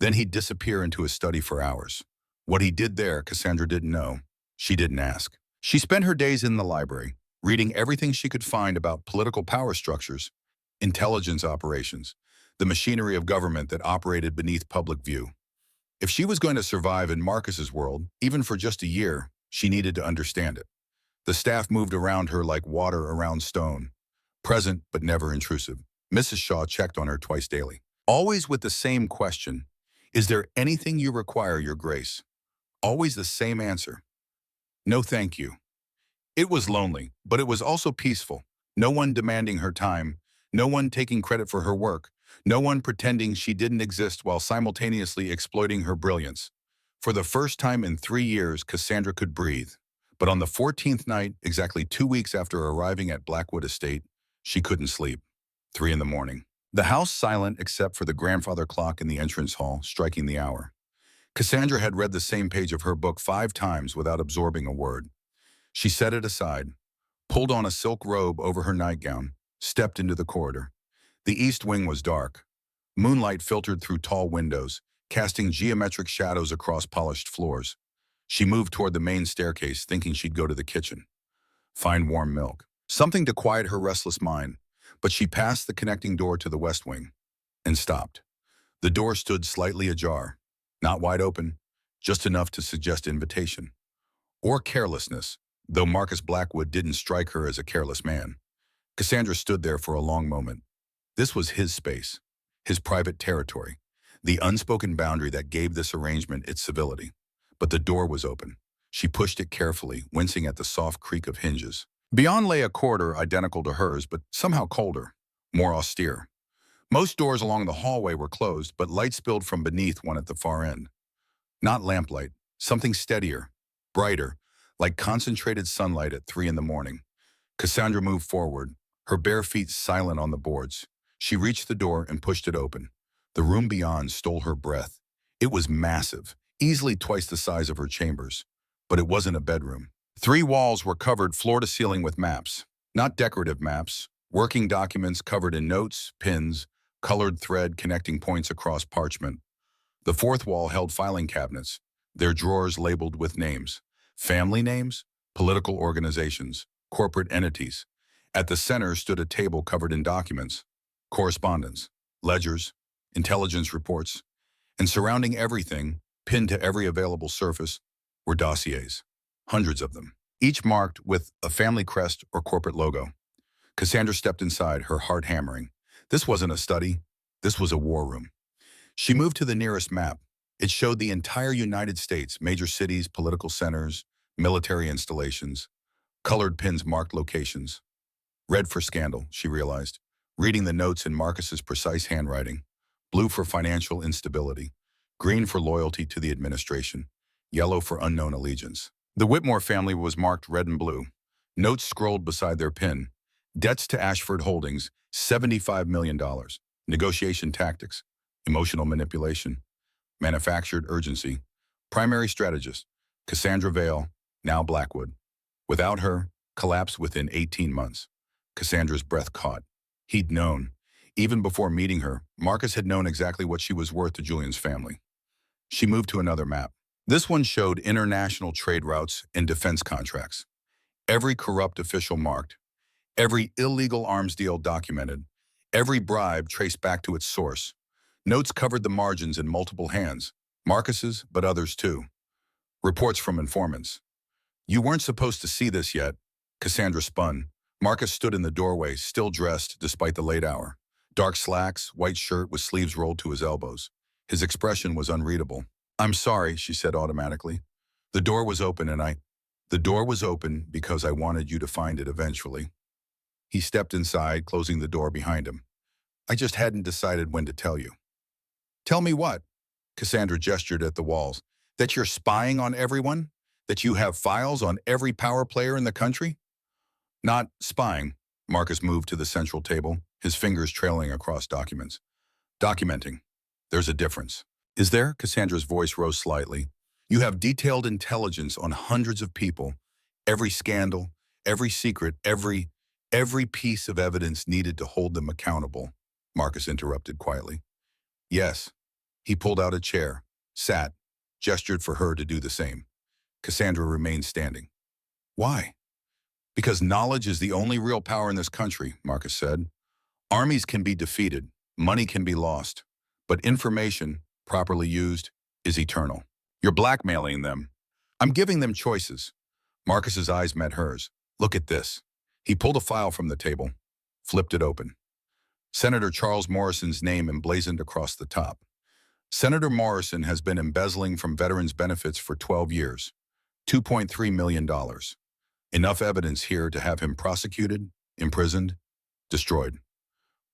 Then he'd disappear into his study for hours. What he did there, Cassandra didn't know. She didn't ask. She spent her days in the library, reading everything she could find about political power structures, intelligence operations, the machinery of government that operated beneath public view. If she was going to survive in Marcus's world, even for just a year, she needed to understand it. The staff moved around her like water around stone, present but never intrusive. Mrs. Shaw checked on her twice daily, always with the same question: "Is there anything you require, Your Grace?" Always the same answer: "No, thank you." It was lonely, but it was also peaceful. No one demanding her time, no one taking credit for her work, no one pretending she didn't exist while simultaneously exploiting her brilliance. For the first time in 3 years, Cassandra could breathe. But on the 14th night, exactly 2 weeks after arriving at Blackwood Estate, she couldn't sleep. 3 in the morning. The house silent except for the grandfather clock in the entrance hall, striking the hour. Cassandra had read the same page of her book 5 times without absorbing a word. She set it aside, pulled on a silk robe over her nightgown, stepped into the corridor. The east wing was dark. Moonlight filtered through tall windows, casting geometric shadows across polished floors. She moved toward the main staircase, thinking she'd go to the kitchen, find warm milk, something to quiet her restless mind. But she passed the connecting door to the west wing and stopped. The door stood slightly ajar, not wide open, just enough to suggest invitation. Or carelessness, though Marcus Blackwood didn't strike her as a careless man. Cassandra stood there for a long moment. This was his space, his private territory, the unspoken boundary that gave this arrangement its civility. But the door was open. She pushed it carefully, wincing at the soft creak of hinges. Beyond lay a corridor identical to hers, but somehow colder, more austere. Most doors along the hallway were closed, but light spilled from beneath one at the far end. Not lamplight, something steadier, brighter, like concentrated sunlight at 3 in the morning. Cassandra moved forward, her bare feet silent on the boards. She reached the door and pushed it open. The room beyond stole her breath. It was massive, easily twice the size of her chambers. But it wasn't a bedroom. 3 walls were covered floor to ceiling with maps. Not decorative maps, working documents covered in notes, pins, colored thread connecting points across parchment. The 4th wall held filing cabinets, their drawers labeled with names. Family names, political organizations, corporate entities. At the center stood a table covered in documents, correspondence, ledgers, intelligence reports, and surrounding everything, pinned to every available surface, were dossiers, hundreds of them, each marked with a family crest or corporate logo. Cassandra stepped inside, her heart hammering. This wasn't a study, this was a war room. She moved to the nearest map. It showed the entire United States, major cities, political centers, military installations. Colored pins marked locations. Red for scandal, she realized, reading the notes in Marcus's precise handwriting. Blue for financial instability. Green for loyalty to the administration. Yellow for unknown allegiance. The Whitmore family was marked red and blue. Notes scrolled beside their pin. Debts to Ashford Holdings, $75 million. Negotiation tactics. Emotional manipulation. Manufactured urgency. Primary strategist. Cassandra Vale, now Blackwood. Without her, collapse within 18 months. Cassandra's breath caught. He'd known. Even before meeting her, Marcus had known exactly what she was worth to Julian's family. She moved to another map. This one showed international trade routes and defense contracts. Every corrupt official marked. Every illegal arms deal documented. Every bribe traced back to its source. Notes covered the margins in multiple hands. Marcus's, but others too. Reports from informants. You weren't supposed to see this yet. Cassandra spun. Marcus stood in the doorway, still dressed despite the late hour. Dark slacks, white shirt with sleeves rolled to his elbows. His expression was unreadable. I'm sorry, she said automatically. The door was open because I wanted you to find it eventually. He stepped inside, closing the door behind him. I just hadn't decided when to tell you. Tell me what? Cassandra gestured at the walls. That you're spying on everyone? That you have files on every power player in the country? Not spying. Marcus moved to the central table, his fingers trailing across documents. Documenting. There's a difference. Is there? Cassandra's voice rose slightly. You have detailed intelligence on hundreds of people. Every scandal, every secret, every piece of evidence needed to hold them accountable. Marcus interrupted quietly. Yes. He pulled out a chair, sat, gestured for her to do the same. Cassandra remained standing. Why? Because knowledge is the only real power in this country, Marcus said. Armies can be defeated, money can be lost, but information, properly used, is eternal. You're blackmailing them. I'm giving them choices. Marcus's eyes met hers. Look at this. He pulled a file from the table, flipped it open. Senator Charles Morrison's name emblazoned across the top. Senator Morrison has been embezzling from veterans' benefits for 12 years. $2.3 million. Enough evidence here to have him prosecuted, imprisoned, destroyed.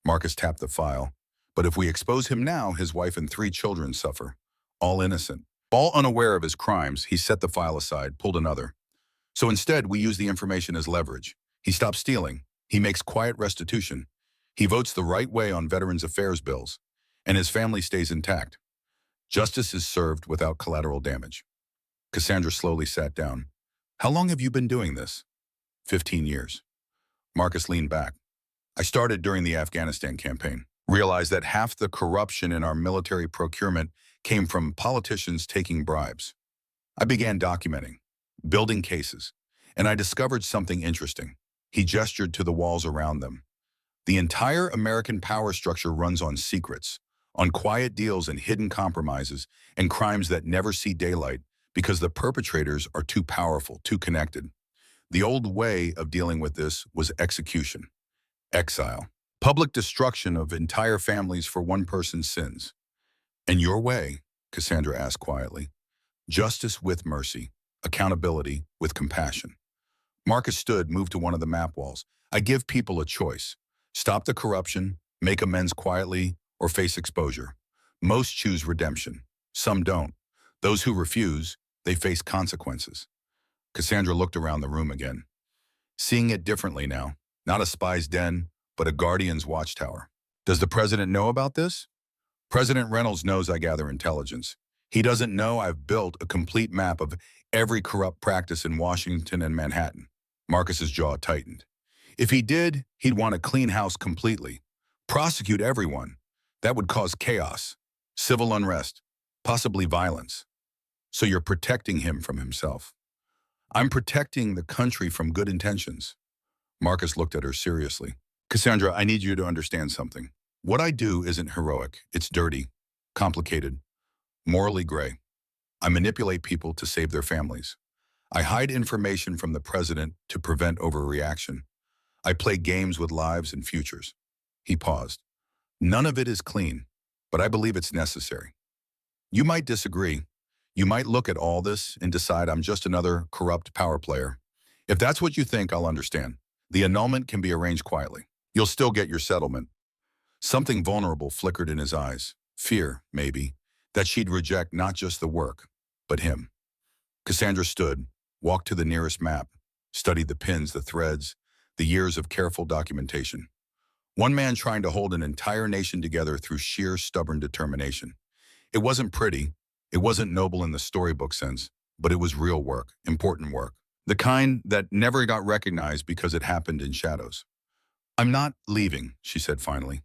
Marcus tapped the file. But if we expose him now, his wife and 3 children suffer. All innocent. All unaware of his crimes, he set the file aside, pulled another. So instead, we use the information as leverage. He stops stealing. He makes quiet restitution. He votes the right way on Veterans Affairs bills. And his family stays intact. Justice is served without collateral damage. Cassandra slowly sat down. How long have you been doing this? 15 years. Marcus leaned back. I started during the Afghanistan campaign. Realized that half the corruption in our military procurement came from politicians taking bribes. I began documenting, building cases, and I discovered something interesting. He gestured to the walls around them. The entire American power structure runs on secrets, on quiet deals and hidden compromises, and crimes that never see daylight because the perpetrators are too powerful, too connected. The old way of dealing with this was execution, exile. Public destruction of entire families for one person's sins. And your way, Cassandra asked quietly. Justice with mercy. Accountability with compassion. Marcus stood, moved to one of the map walls. I give people a choice. Stop the corruption, make amends quietly, or face exposure. Most choose redemption. Some don't. Those who refuse, they face consequences. Cassandra looked around the room again, seeing it differently now. Not a spy's den, but a guardian's watchtower. Does the president know about this? President Reynolds knows I gather intelligence. He doesn't know I've built a complete map of every corrupt practice in Washington and Manhattan. Marcus's jaw tightened. If he did, he'd want to clean house completely. Prosecute everyone. That would cause chaos, civil unrest, possibly violence. So you're protecting him from himself. I'm protecting the country from good intentions. Marcus looked at her seriously. Cassandra, I need you to understand something. What I do isn't heroic. It's dirty, complicated, morally gray. I manipulate people to save their families. I hide information from the president to prevent overreaction. I play games with lives and futures. He paused. None of it is clean, but I believe it's necessary. You might disagree. You might look at all this and decide I'm just another corrupt power player. If that's what you think, I'll understand. The annulment can be arranged quietly. You'll still get your settlement. Something vulnerable flickered in his eyes. Fear, maybe, that she'd reject not just the work, but him. Cassandra stood, walked to the nearest map, studied the pins, the threads, the years of careful documentation. One man trying to hold an entire nation together through sheer stubborn determination. It wasn't pretty, it wasn't noble in the storybook sense, but it was real work, important work. The kind that never got recognized because it happened in shadows. I'm not leaving, she said finally.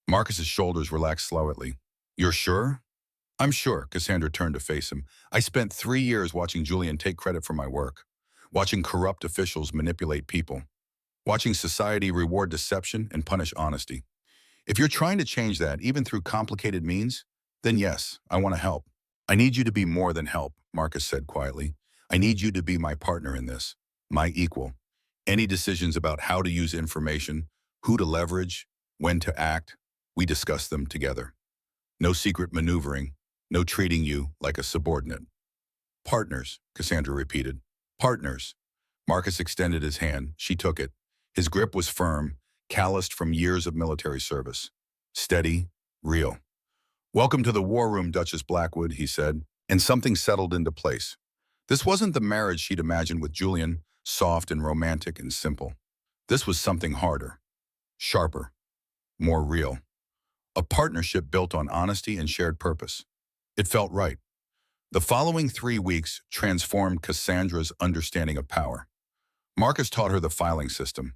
Marcus's shoulders relaxed slightly. You're sure? I'm sure, Cassandra turned to face him. I spent 3 years watching Julian take credit for my work, watching corrupt officials manipulate people, watching society reward deception and punish honesty. If you're trying to change that, even through complicated means, then yes, I want to help. I need you to be more than help, Marcus said quietly. I need you to be my partner in this, my equal. Any decisions about how to use information, who to leverage, when to act, we discuss them together. No secret maneuvering, no treating you like a subordinate. Partners, Cassandra repeated. Partners. Marcus extended his hand. She took it. His grip was firm, calloused from years of military service. Steady, real. Welcome to the war room, Duchess Blackwood, he said, and something settled into place. This wasn't the marriage she'd imagined with Julian, soft and romantic and simple. This was something harder, sharper, more real. A partnership built on honesty and shared purpose. It felt right. The following 3 weeks transformed Cassandra's understanding of power. Marcus taught her the filing system.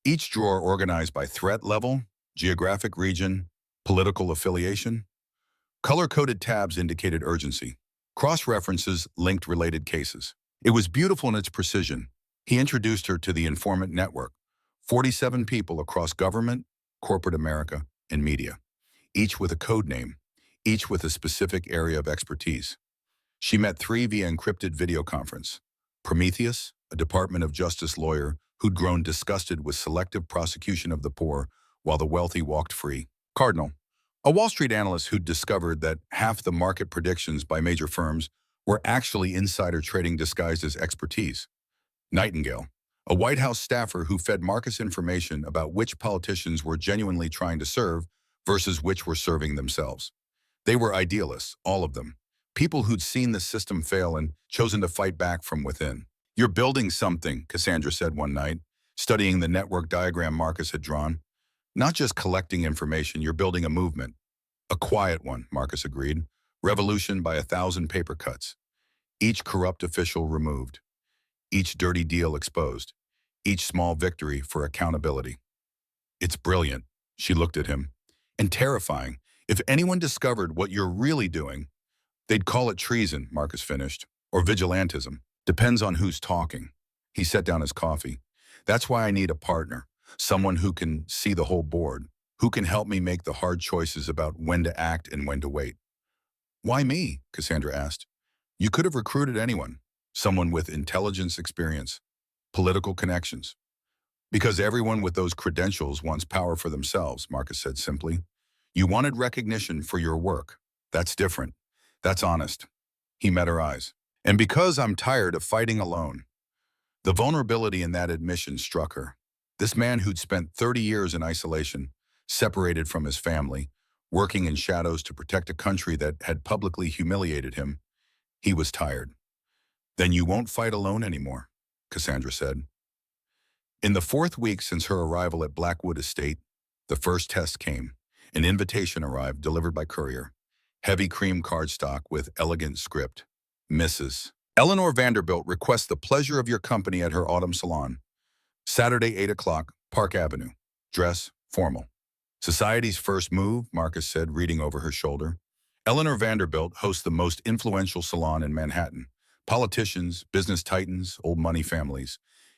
Each drawer organized by threat level, geographic region, political affiliation. Color-coded tabs indicated urgency. Cross-references linked related cases. It was beautiful in its precision. He introduced her to the informant network, 47 people across government, corporate America, and media, each with a code name, each with a specific area of expertise. She met 3 via encrypted video conference. Prometheus, a Department of Justice lawyer who'd grown disgusted with selective prosecution of the poor while the wealthy walked free. Cardinal, a Wall Street analyst who'd discovered that half the market predictions by major firms were actually insider trading disguised as expertise. Nightingale, a White House staffer who fed Marcus information about which politicians were genuinely trying to serve versus which were serving themselves. They were idealists, all of them. People who'd seen the system fail and chosen to fight back from within. You're building something, Cassandra said one night, studying the network diagram Marcus had drawn. Not just collecting information, you're building a movement. A quiet one, Marcus agreed. Revolution by 1,000 paper cuts. Each corrupt official removed. Each dirty deal exposed. Each small victory for accountability. It's brilliant, she looked at him. And terrifying. If anyone discovered what you're really doing, they'd call it treason, Marcus finished, or vigilantism. Depends on who's talking. He set down his coffee. That's why I need a partner. Someone who can see the whole board, who can help me make the hard choices about when to act and when to wait. Why me? Cassandra asked. You could have recruited anyone, someone with intelligence experience, political connections. Because everyone with those credentials wants power for themselves, Marcus said simply. You wanted recognition for your work. That's different. That's honest. He met her eyes. And because I'm tired of fighting alone. The vulnerability in that admission struck her. This man who'd spent 30 years in isolation, separated from his family, working in shadows to protect a country that had publicly humiliated him, he was tired. Then you won't fight alone anymore, Cassandra said. In the 4th week since her arrival at Blackwood Estate, the first test came. An invitation arrived, delivered by courier. Heavy cream cardstock with elegant script. Mrs. Eleanor Vanderbilt requests the pleasure of your company at her autumn salon. Saturday, 8 o'clock, Park Avenue. Dress, formal. Society's first move, Marcus said, reading over her shoulder. Eleanor Vanderbilt hosts the most influential salon in Manhattan. Politicians, business titans, old money families.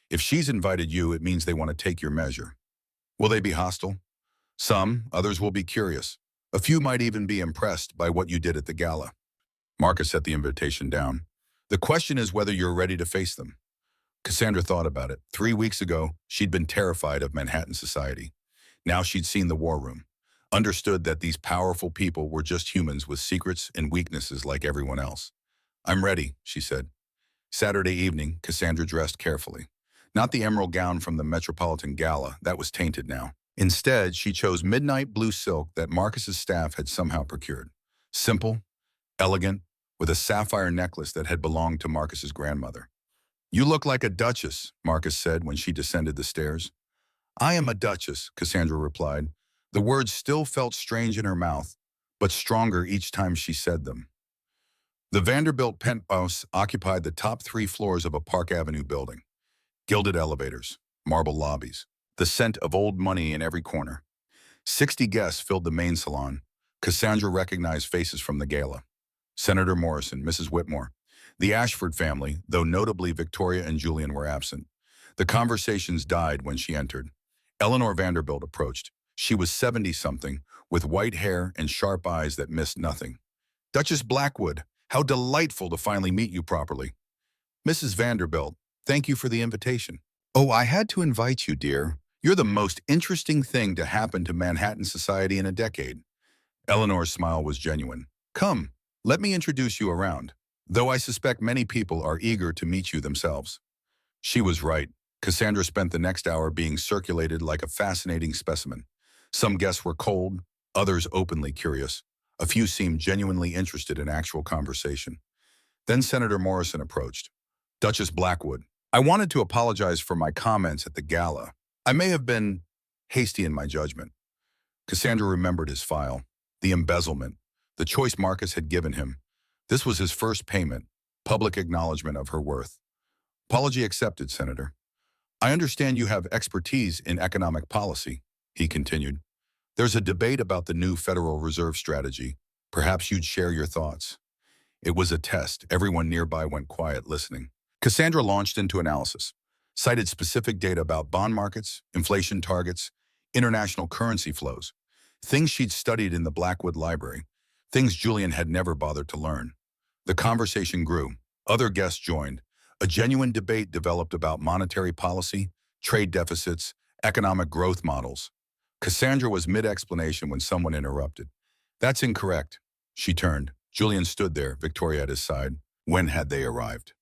If she's invited you, it means they want to take your measure. Will they be hostile? Some, others will be curious. A few might even be impressed by what you did at the gala. Marcus set the invitation down. The question is whether you're ready to face them. Cassandra thought about it. 3 weeks ago, she'd been terrified of Manhattan society. Now she'd seen the war room, understood that these powerful people were just humans with secrets and weaknesses like everyone else. I'm ready, she said. Saturday evening, Cassandra dressed carefully. Not the emerald gown from the Metropolitan Gala, that was tainted now. Instead, she chose midnight blue silk that Marcus's staff had somehow procured. Simple, elegant, with a sapphire necklace that had belonged to Marcus's grandmother. You look like a duchess, Marcus said when she descended the stairs. I am a duchess, Cassandra replied. The words still felt strange in her mouth, but stronger each time she said them. The Vanderbilt penthouse occupied the top 3 floors of a Park Avenue building. Gilded elevators, marble lobbies, the scent of old money in every corner. 60 guests filled the main salon. Cassandra recognized faces from the gala. Senator Morrison, Mrs. Whitmore. The Ashford family, though notably Victoria and Julian, were absent. The conversations died when she entered. Eleanor Vanderbilt approached. She was 70-something, with white hair and sharp eyes that missed nothing. Duchess Blackwood, how delightful to finally meet you properly. Mrs. Vanderbilt, thank you for the invitation. Oh, I had to invite you, dear. You're the most interesting thing to happen to Manhattan society in a decade. Eleanor's smile was genuine. Come, let me introduce you around, though I suspect many people are eager to meet you themselves. She was right. Cassandra spent the next hour being circulated like a fascinating specimen. Some guests were cold, others openly curious. A few seemed genuinely interested in actual conversation. Then Senator Morrison approached. Duchess Blackwood, I wanted to apologize for my comments at the gala. I may have been hasty in my judgment. Cassandra remembered his file, the embezzlement, the choice Marcus had given him. This was his first payment, public acknowledgement of her worth. Apology accepted, Senator. I understand you have expertise in economic policy, he continued. There's a debate about the new Federal Reserve strategy. Perhaps you'd share your thoughts. It was a test. Everyone nearby went quiet, listening. Cassandra launched into analysis, cited specific data about bond markets, inflation targets, international currency flows, things she'd studied in the Blackwood Library, things Julian had never bothered to learn. The conversation grew. Other guests joined. A genuine debate developed about monetary policy, trade deficits, economic growth models. Cassandra was mid-explanation when someone interrupted. That's incorrect. She turned. Julian stood there, Victoria at his side. When had they arrived?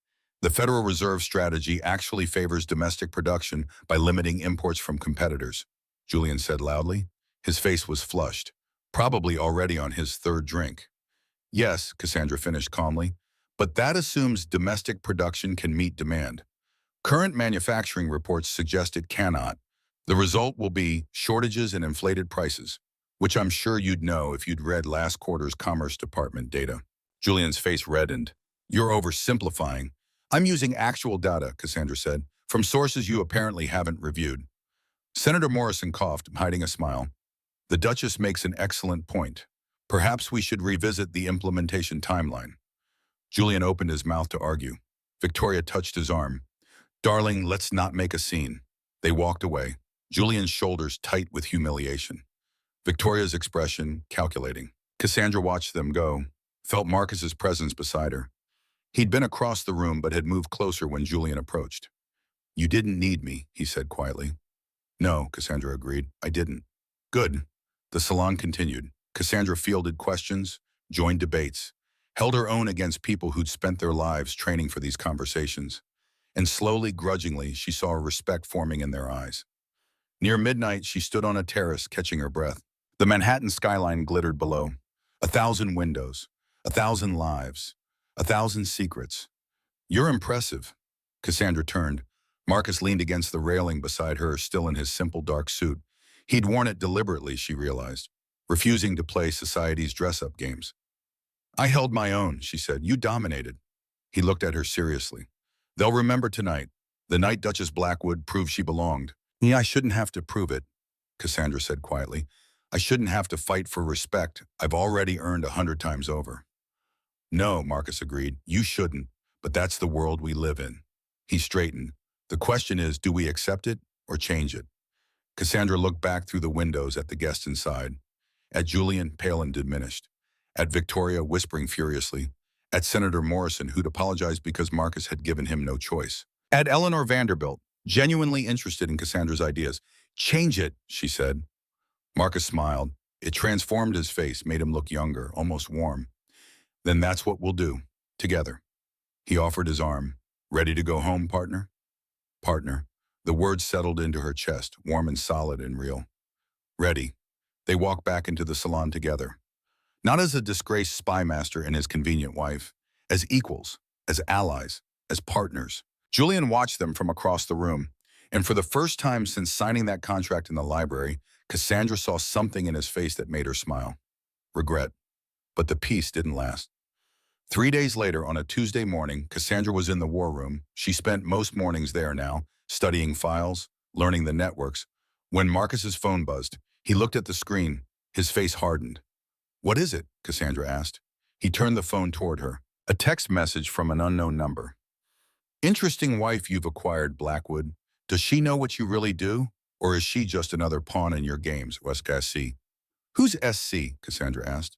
The Federal Reserve strategy actually favors domestic production by limiting imports from competitors, Julian said loudly. His face was flushed, probably already on his 3rd drink. Yes, Cassandra finished calmly, but that assumes domestic production can meet demand. Current manufacturing reports suggest it cannot. The result will be shortages and inflated prices, which I'm sure you'd know if you'd read last quarter's Commerce Department data. Julian's face reddened. You're oversimplifying. I'm using actual data, Cassandra said, from sources you apparently haven't reviewed. Senator Morrison coughed, hiding a smile. The Duchess makes an excellent point. Perhaps we should revisit the implementation timeline. Julian opened his mouth to argue. Victoria touched his arm. Darling, let's not make a scene. They walked away, Julian's shoulders tight with humiliation. Victoria's expression calculating. Cassandra watched them go, felt Marcus's presence beside her. He'd been across the room but had moved closer when Julian approached. You didn't need me, he said quietly. No, Cassandra agreed. I didn't. Good. The salon continued. Cassandra fielded questions, joined debates, held her own against people who'd spent their lives training for these conversations. And slowly, grudgingly, she saw a respect forming in their eyes. Near midnight, she stood on a terrace, catching her breath. The Manhattan skyline glittered below. 1,000 windows, 1,000 lives, 1,000 secrets. You're impressive. Cassandra turned. Marcus leaned against the railing beside her, still in his simple dark suit. He'd worn it deliberately, she realized, refusing to play society's dress-up games. I held my own, she said. You dominated. He looked at her seriously. They'll remember tonight. The night Duchess Blackwood proved she belonged. Yeah, I shouldn't have to prove it, Cassandra said quietly. I shouldn't have to fight for respect. I've already earned 100 times over. No, Marcus agreed. You shouldn't, but that's the world we live in. He straightened. The question is, do we accept it or change it? Cassandra looked back through the windows at the guests inside, at Julian, pale and diminished, at Victoria, whispering furiously, at Senator Morrison, who'd apologized because Marcus had given him no choice, at Eleanor Vanderbilt, genuinely interested in Cassandra's ideas. Change it, she said. Marcus smiled. It transformed his face, made him look younger, almost warm. Then that's what we'll do, together. He offered his arm. Ready to go home, partner? Partner. The words settled into her chest, warm and solid and real. Ready. They walked back into the salon together. Not as a disgraced spy master and his convenient wife, as equals, as allies, as partners. Julian watched them from across the room, and for the first time since signing that contract in the library, Cassandra saw something in his face that made her smile. Regret. But the peace didn't last. 3 days later, on a Tuesday morning, Cassandra was in the war room. She spent most mornings there now, studying files, learning the networks. When Marcus's phone buzzed, he looked at the screen. His face hardened. What is it? Cassandra asked. He turned the phone toward her. A text message from an unknown number. Interesting wife you've acquired, Blackwood. Does she know what you really do? Or is she just another pawn in your games, SC? Who's SC? Cassandra asked.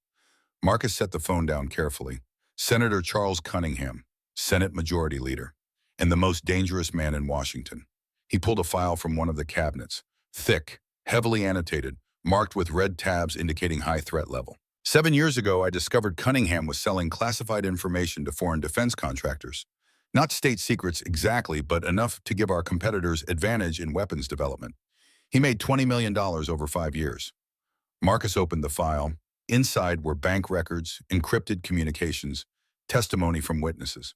Marcus set the phone down carefully. Senator Charles Cunningham, Senate Majority Leader, and the most dangerous man in Washington. He pulled a file from one of the cabinets, thick, heavily annotated, marked with red tabs indicating high threat level. 7 years ago, I discovered Cunningham was selling classified information to foreign defense contractors. Not state secrets exactly, but enough to give our competitors advantage in weapons development. He made $20 million over 5 years. Marcus opened the file. Inside were bank records, encrypted communications, testimony from witnesses.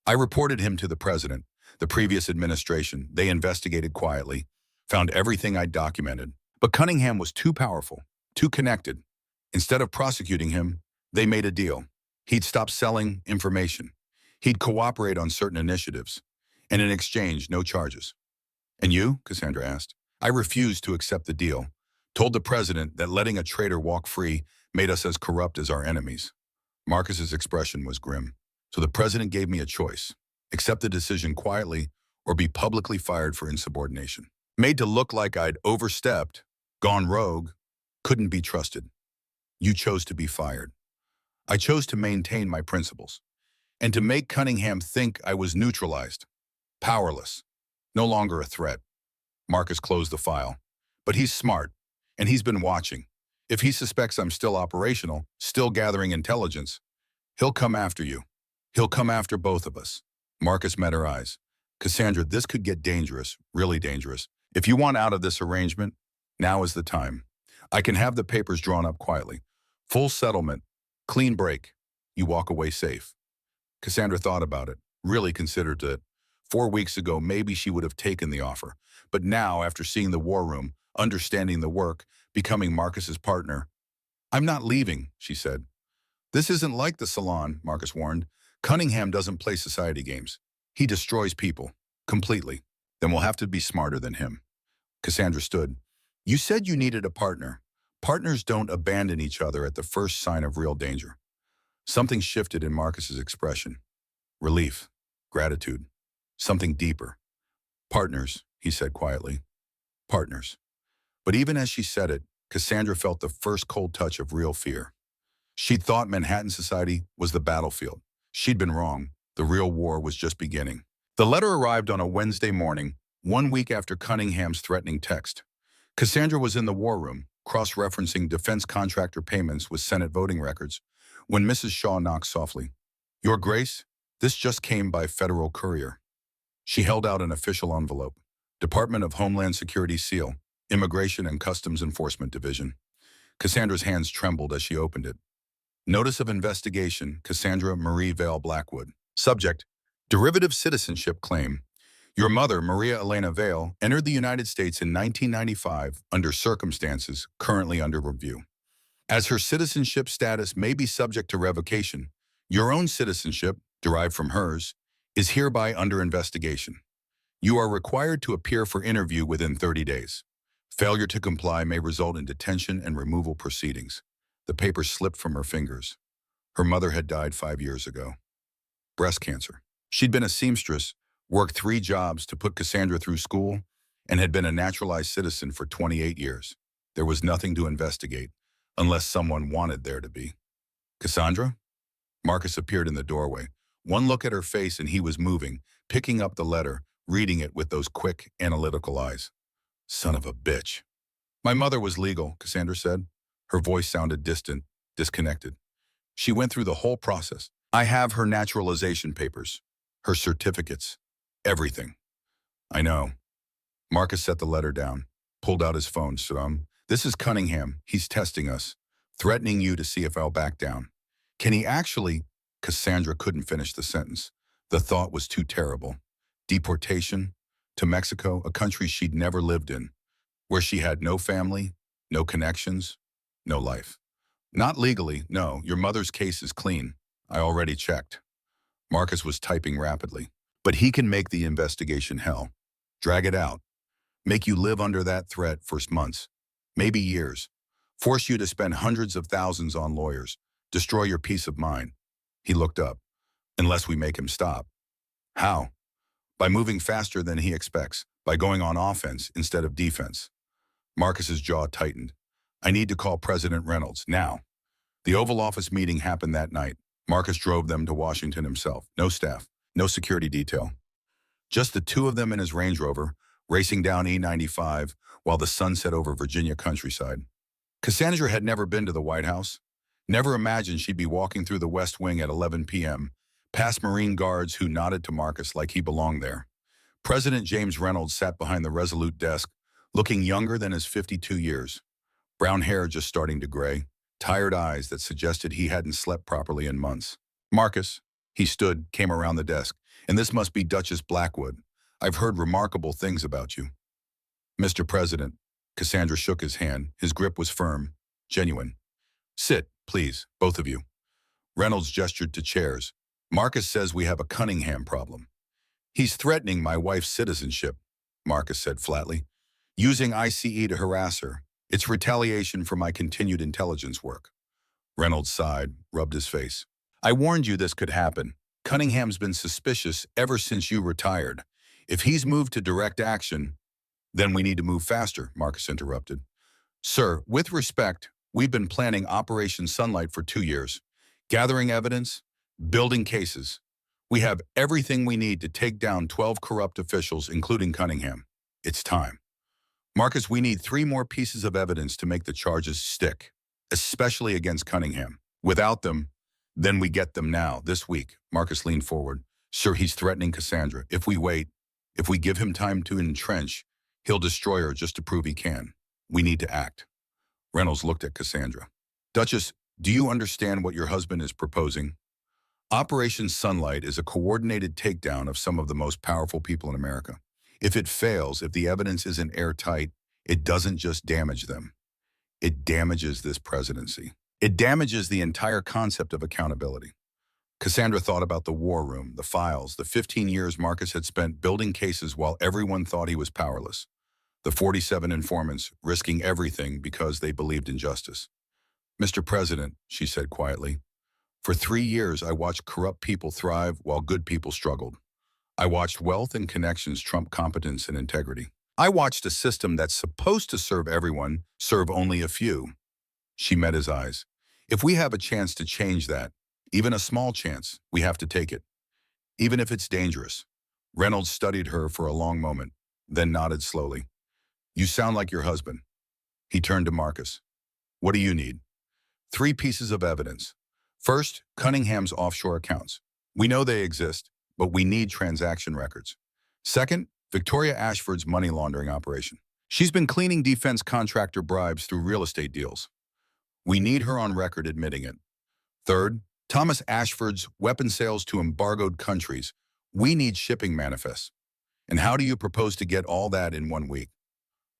I reported him to the president, the previous administration. They investigated quietly, found everything I'd documented. But Cunningham was too powerful, too connected. Instead of prosecuting him, they made a deal. He'd stop selling information. He'd cooperate on certain initiatives. And in exchange, no charges. And you? Cassandra asked. I refused to accept the deal. Told the president that letting a traitor walk free made us as corrupt as our enemies. Marcus's expression was grim. So the president gave me a choice. Accept the decision quietly or be publicly fired for insubordination. Made to look like I'd overstepped, gone rogue, couldn't be trusted. You chose to be fired. I chose to maintain my principles and to make Cunningham think I was neutralized, powerless, no longer a threat. Marcus closed the file. But he's smart, and he's been watching. If he suspects I'm still operational, still gathering intelligence, he'll come after you. He'll come after both of us. Marcus met her eyes. Cassandra, this could get dangerous, really dangerous. If you want out of this arrangement, now is the time. I can have the papers drawn up quietly. Full settlement, clean break. You walk away safe. Cassandra thought about it, really considered it. 4 weeks ago, maybe she would have taken the offer. But now, after seeing the war room, understanding the work, becoming Marcus's partner, I'm not leaving, she said. This isn't like the salon, Marcus warned. Cunningham doesn't play society games. He destroys people, completely. Then we'll have to be smarter than him. Cassandra stood. You said you needed a partner. Partners don't abandon each other at the first sign of real danger. Something shifted in Marcus's expression. Relief, gratitude, something deeper. Partners, he said quietly. Partners. But even as she said it, Cassandra felt the first cold touch of real fear. She'd thought Manhattan society was the battlefield. She'd been wrong. The real war was just beginning. The letter arrived on a Wednesday morning, 1 week after Cunningham's threatening text. Cassandra was in the war room, cross-referencing defense contractor payments with Senate voting records, when Mrs. Shaw knocked softly. "Your Grace, this just came by Federal Courier." She held out an official envelope. Department of Homeland Security seal, Immigration and Customs Enforcement Division. Cassandra's hands trembled as she opened it. Notice of investigation, Cassandra Marie Vale Blackwood. Subject, derivative citizenship claim. Your mother, Maria Elena Vale, entered the United States in 1995 under circumstances currently under review. As her citizenship status may be subject to revocation, your own citizenship, derived from hers, is hereby under investigation. You are required to appear for interview within 30 days. Failure to comply may result in detention and removal proceedings. The paper slipped from her fingers. Her mother had died 5 years ago. Breast cancer. She'd been a seamstress, worked 3 jobs to put Cassandra through school, and had been a naturalized citizen for 28 years. There was nothing to investigate, unless someone wanted there to be. Cassandra? Marcus appeared in the doorway. One look at her face and he was moving, picking up the letter, reading it with those quick, analytical eyes. Son of a bitch. My mother was legal, Cassandra said. Her voice sounded distant, disconnected. She went through the whole process. I have her naturalization papers, her certificates, everything. I know. Marcus set the letter down, pulled out his phone. This is Cunningham. He's testing us, threatening you to see if I'll back down. Can he actually? Cassandra couldn't finish the sentence. The thought was too terrible. Deportation to Mexico, a country she'd never lived in, where she had no family, no connections, no life. Not legally, no. Your mother's case is clean. I already checked. Marcus was typing rapidly. But he can make the investigation hell. Drag it out. Make you live under that threat for months, maybe years. Force you to spend hundreds of thousands on lawyers. Destroy your peace of mind. He looked up. Unless we make him stop. How? By moving faster than he expects. By going on offense instead of defense. Marcus's jaw tightened. I need to call President Reynolds, now. The Oval Office meeting happened that night. Marcus drove them to Washington himself. No staff, no security detail. Just the 2 of them in his Range Rover, racing down E95 while the sun set over Virginia countryside. Cassandra had never been to the White House. Never imagined she'd be walking through the West Wing at 11 p.m., past Marine guards who nodded to Marcus like he belonged there. President James Reynolds sat behind the resolute desk, looking younger than his 52 years. Brown hair just starting to gray, tired eyes that suggested he hadn't slept properly in months. Marcus, he stood, came around the desk, and this must be Duchess Blackwood. I've heard remarkable things about you. Mr. President, Cassandra shook his hand. His grip was firm, genuine. Sit, please, both of you. Reynolds gestured to chairs. Marcus says we have a Cunningham problem. He's threatening my wife's citizenship, Marcus said flatly, using ICE to harass her. It's retaliation for my continued intelligence work. Reynolds sighed, rubbed his face. I warned you this could happen. Cunningham's been suspicious ever since you retired. If he's moved to direct action, then we need to move faster, Marcus interrupted. Sir, with respect, we've been planning Operation Sunlight for 2 years. Gathering evidence, building cases. We have everything we need to take down 12 corrupt officials, including Cunningham. It's time. Marcus, we need 3 more pieces of evidence to make the charges stick, especially against Cunningham. Without them, then we get them now, this week. Marcus leaned forward. Sir, he's threatening Cassandra. If we wait, if we give him time to entrench, he'll destroy her just to prove he can. We need to act. Reynolds looked at Cassandra. Duchess, do you understand what your husband is proposing? Operation Sunlight is a coordinated takedown of some of the most powerful people in America. If it fails, if the evidence isn't airtight, it doesn't just damage them. It damages this presidency. It damages the entire concept of accountability. Cassandra thought about the war room, the files, the 15 years Marcus had spent building cases while everyone thought he was powerless. The 47 informants risking everything because they believed in justice. Mr. President, she said quietly, for 3 years I watched corrupt people thrive while good people struggled. I watched wealth and connections trump competence and integrity. I watched a system that's supposed to serve everyone serve only a few. She met his eyes. If we have a chance to change that, even a small chance, we have to take it, even if it's dangerous. Reynolds studied her for a long moment. then nodded slowly. You sound like your husband. He turned to Marcus. What do you need? 3 pieces of evidence. First, Cunningham's offshore accounts. We know they exist, but we need transaction records. Second, Victoria Ashford's money laundering operation. She's been cleaning defense contractor bribes through real estate deals. We need her on record admitting it. Third, Thomas Ashford's weapon sales to embargoed countries. We need shipping manifests. And how do you propose to get all that in 1 week?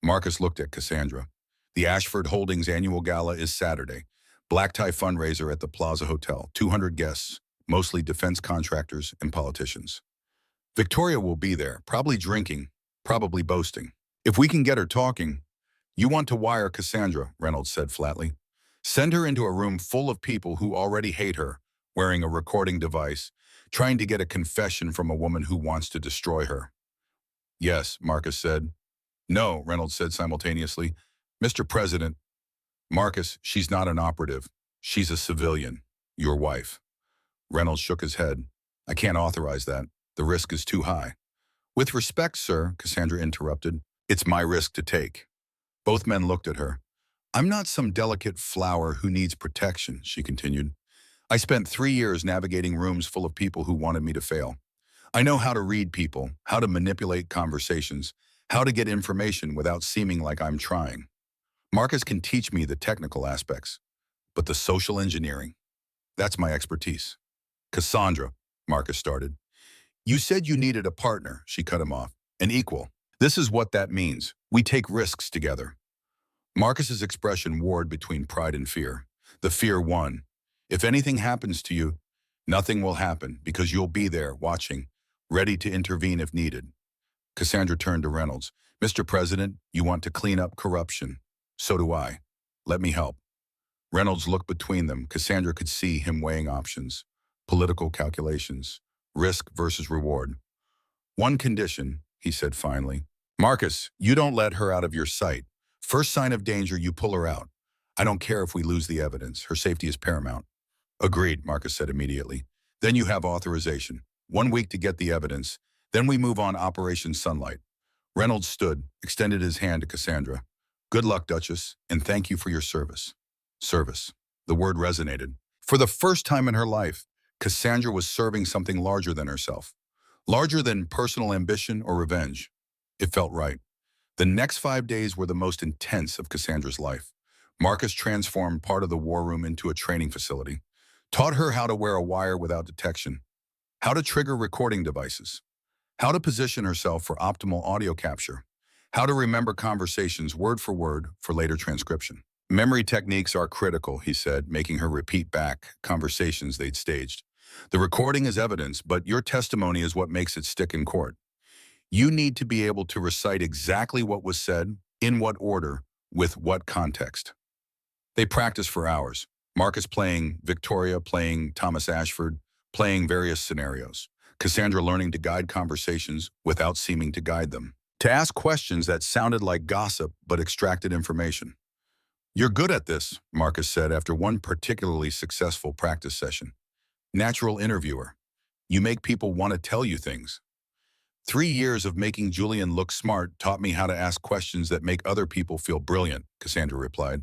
Marcus looked at Cassandra. The Ashford Holdings annual gala is Saturday. Black tie fundraiser at the Plaza Hotel. 200 guests, mostly defense contractors and politicians. Victoria will be there, probably drinking, probably boasting. If we can get her talking, you want to wire Cassandra, Reynolds said flatly. Send her into a room full of people who already hate her, wearing a recording device, trying to get a confession from a woman who wants to destroy her. Yes, Marcus said. No, Reynolds said simultaneously. Mr. President, Marcus, she's not an operative. She's a civilian. Your wife. Reynolds shook his head. I can't authorize that. The risk is too high. With respect, sir, Cassandra interrupted, it's my risk to take. Both men looked at her. I'm not some delicate flower who needs protection, she continued. I spent 3 years navigating rooms full of people who wanted me to fail. I know how to read people, how to manipulate conversations, how to get information without seeming like I'm trying. Marcus can teach me the technical aspects, but the social engineering, that's my expertise. Cassandra, Marcus started. You said you needed a partner, she cut him off. An equal. This is what that means. We take risks together. Marcus's expression warred between pride and fear. The fear won. If anything happens to you, nothing will happen because you'll be there watching, ready to intervene if needed. Cassandra turned to Reynolds. Mr. President, you want to clean up corruption. So do I. Let me help. Reynolds looked between them. Cassandra could see him weighing options, political calculations, risk versus reward. One condition, he said finally. Marcus, you don't let her out of your sight. First sign of danger, you pull her out. I don't care if we lose the evidence. Her safety is paramount. Agreed, Marcus said immediately. Then you have authorization. 1 week to get the evidence. Then we move on Operation Sunlight. Reynolds stood, extended his hand to Cassandra. Good luck, Duchess, and thank you for your service. Service. The word resonated. For the first time in her life, Cassandra was serving something larger than herself. Larger than personal ambition or revenge. It felt right. The next 5 days were the most intense of Cassandra's life. Marcus transformed part of the war room into a training facility, taught her how to wear a wire without detection, how to trigger recording devices, how to position herself for optimal audio capture, how to remember conversations word for later transcription. Memory techniques are critical, he said, making her repeat back conversations they'd staged. The recording is evidence, but your testimony is what makes it stick in court. You need to be able to recite exactly what was said, in what order, with what context. They practiced for hours. Marcus playing Victoria, playing Thomas Ashford, playing various scenarios. Cassandra learning to guide conversations without seeming to guide them. To ask questions that sounded like gossip but extracted information. You're good at this, Marcus said after one particularly successful practice session. Natural interviewer. You make people want to tell you things. 3 years of making Julian look smart taught me how to ask questions that make other people feel brilliant, Cassandra replied.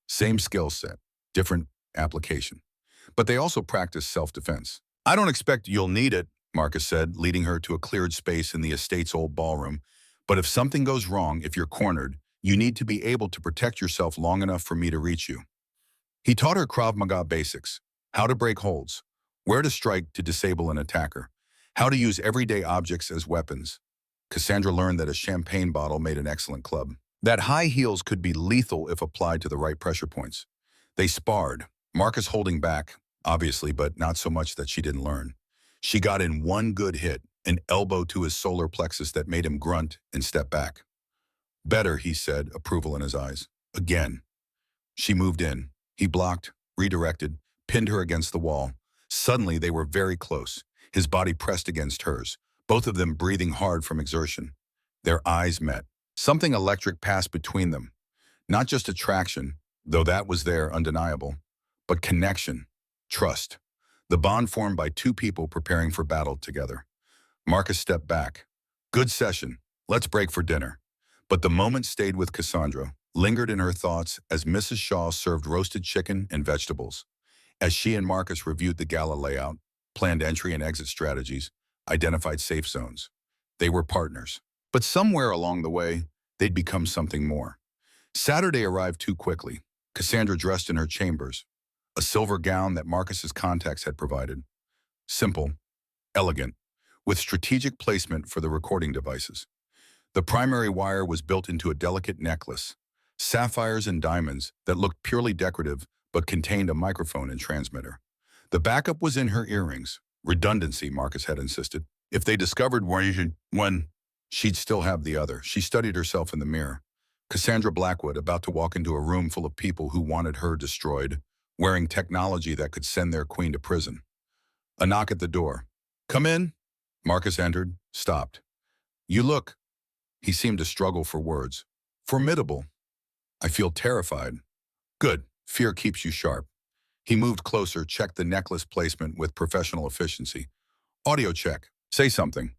Same skill set, different application. But they also practice self-defense. I don't expect you'll need it, Marcus said, leading her to a cleared space in the estate's old ballroom. But if something goes wrong, if you're cornered, you need to be able to protect yourself long enough for me to reach you. He taught her Krav Maga basics, how to break holds, where to strike to disable an attacker, how to use everyday objects as weapons. Cassandra learned that a champagne bottle made an excellent club. That high heels could be lethal if applied to the right pressure points. They sparred, Marcus holding back, obviously, but not so much that she didn't learn. She got in one good hit, an elbow to his solar plexus that made him grunt and step back. Better, he said, approval in his eyes. Again. She moved in. He blocked, redirected, pinned her against the wall. Suddenly, they were very close. His body pressed against hers, both of them breathing hard from exertion. Their eyes met. Something electric passed between them. Not just attraction, though that was there, undeniable, but connection, trust. The bond formed by two people preparing for battle together. Marcus stepped back. Good session. Let's break for dinner. But the moment stayed with Cassandra, lingered in her thoughts as Mrs. Shaw served roasted chicken and vegetables. As she and Marcus reviewed the gala layout, planned entry and exit strategies, identified safe zones. They were partners. But somewhere along the way, they'd become something more. Saturday arrived too quickly. Cassandra dressed in her chambers, a silver gown that Marcus's contacts had provided. Simple, elegant, with strategic placement for the recording devices. The primary wire was built into a delicate necklace, sapphires and diamonds that looked purely decorative but contained a microphone and transmitter. The backup was in her earrings. Redundancy, Marcus had insisted. If they discovered when, she'd still have the other. She studied herself in the mirror. Cassandra Blackwood, about to walk into a room full of people who wanted her destroyed, wearing technology that could send their queen to prison. A knock at the door. Come in. Marcus entered, stopped. You look. He seemed to struggle for words. Formidable. I feel terrified. Good. Fear keeps you sharp. He moved closer, checked the necklace placement with professional efficiency. Audio check. Say something.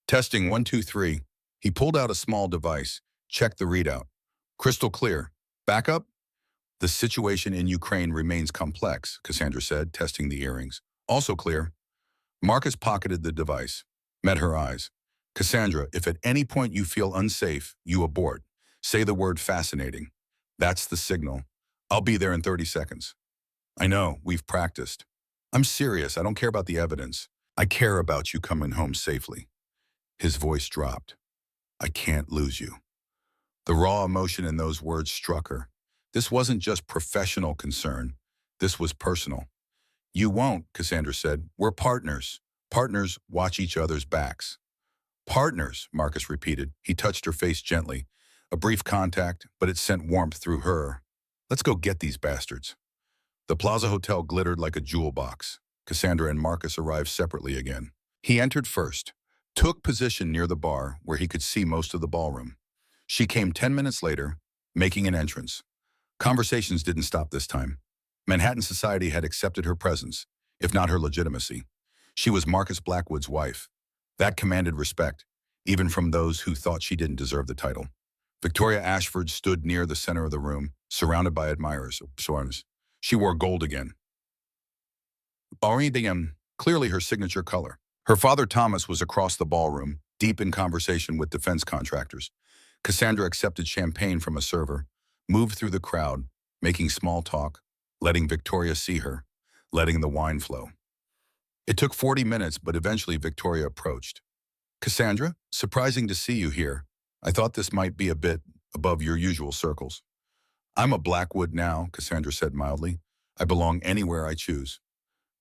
Testing 1, 2, 3. He pulled out a small device, checked the readout. Crystal clear. Backup? The situation in Ukraine remains complex, Cassandra said, testing the earrings. Also clear. Marcus pocketed the device, met her eyes. Cassandra, if at any point you feel unsafe, you abort. Say the word fascinating. That's the signal. I'll be there in 30 seconds. I know, we've practiced. I'm serious, I don't care about the evidence. I care about you coming home safely. His voice dropped. I can't lose you. The raw emotion in those words struck her. This wasn't just professional concern. This was personal. You won't, Cassandra said. We're partners. Partners watch each other's backs. Partners, Marcus repeated. He touched her face gently. A brief contact, but it sent warmth through her. Let's go get these bastards. The Plaza Hotel glittered like a jewel box. Cassandra and Marcus arrived separately again. He entered first, took position near the bar where he could see most of the ballroom. She came 10 minutes later, making an entrance. Conversations didn't stop this time. Manhattan society had accepted her presence, if not her legitimacy. She was Marcus Blackwood's wife. That commanded respect, even from those who thought she didn't deserve the title. Victoria Ashford stood near the center of the room, surrounded by admirers. She wore gold again. Clearly her signature color. Her father Thomas was across the ballroom, deep in conversation with defense contractors. Cassandra accepted champagne from a server, moved through the crowd, making small talk, letting Victoria see her, letting the wine flow. It took 40 minutes, but eventually Victoria approached. Cassandra, surprising to see you here. I thought this might be a bit above your usual circles. I'm a Blackwood now, Cassandra said mildly. I belong anywhere I choose.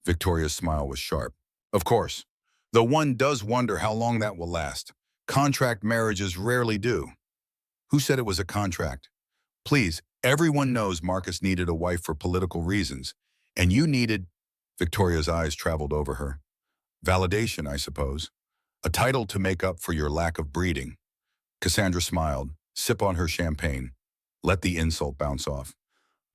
Victoria's smile was sharp. Of course, though one does wonder how long that will last. Contract marriages rarely do. Who said it was a contract? Please, everyone knows Marcus needed a wife for political reasons, and you needed... Victoria's eyes traveled over her. Validation, I suppose. A title to make up for your lack of breeding. Cassandra smiled, sip on her champagne. Let the insult bounce off.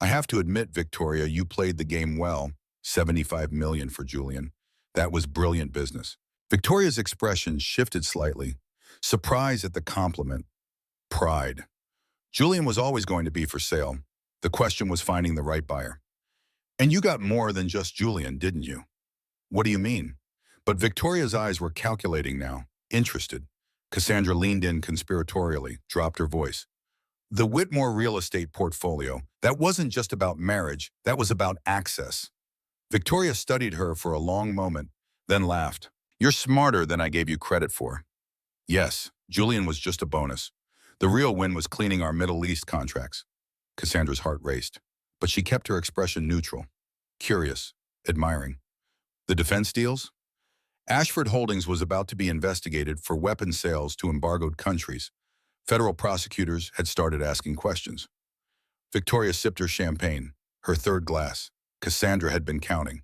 I have to admit, Victoria, you played the game well. 75 million for Julian. That was brilliant business. Victoria's expression shifted slightly. Surprise at the compliment. Pride. Julian was always going to be for sale. The question was finding the right buyer. And you got more than just Julian, didn't you? What do you mean? But Victoria's eyes were calculating now, interested. Cassandra leaned in conspiratorially, dropped her voice. The Whitmore real estate portfolio, that wasn't just about marriage, that was about access. Victoria studied her for a long moment, then laughed. You're smarter than I gave you credit for. Yes, Julian was just a bonus. The real win was cleaning our Middle East contracts. Cassandra's heart raced, but she kept her expression neutral, curious, admiring. The defense deals? Ashford Holdings was about to be investigated for weapons sales to embargoed countries. Federal prosecutors had started asking questions. Victoria sipped her champagne, her third glass. Cassandra had been counting.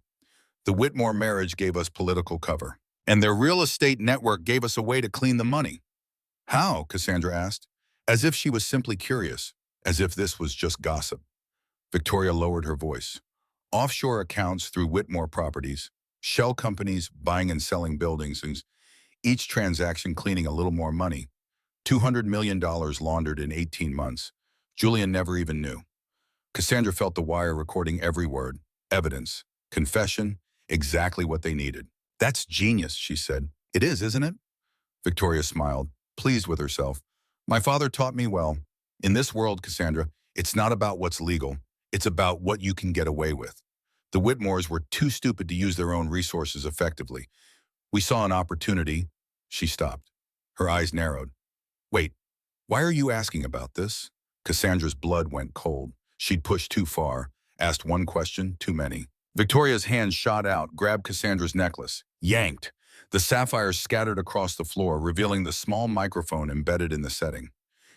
The Whitmore marriage gave us political cover, and their real estate network gave us a way to clean the money. How? Cassandra asked, as if she was simply curious, as if this was just gossip. Victoria lowered her voice. Offshore accounts through Whitmore Properties, shell companies buying and selling buildings, and each transaction cleaning a little more money. $200 million laundered in 18 months. Julian never even knew. Cassandra felt the wire recording every word. Evidence. Confession. Exactly what they needed. That's genius, she said. It is, isn't it? Victoria smiled, pleased with herself. My father taught me well. In this world, Cassandra, it's not about what's legal. It's about what you can get away with. The Whitmores were too stupid to use their own resources effectively. We saw an opportunity. She stopped. Her eyes narrowed. Wait, why are you asking about this? Cassandra's blood went cold. She'd pushed too far, asked one question too many. Victoria's hand shot out, grabbed Cassandra's necklace, yanked. The sapphires scattered across the floor, revealing the small microphone embedded in the setting.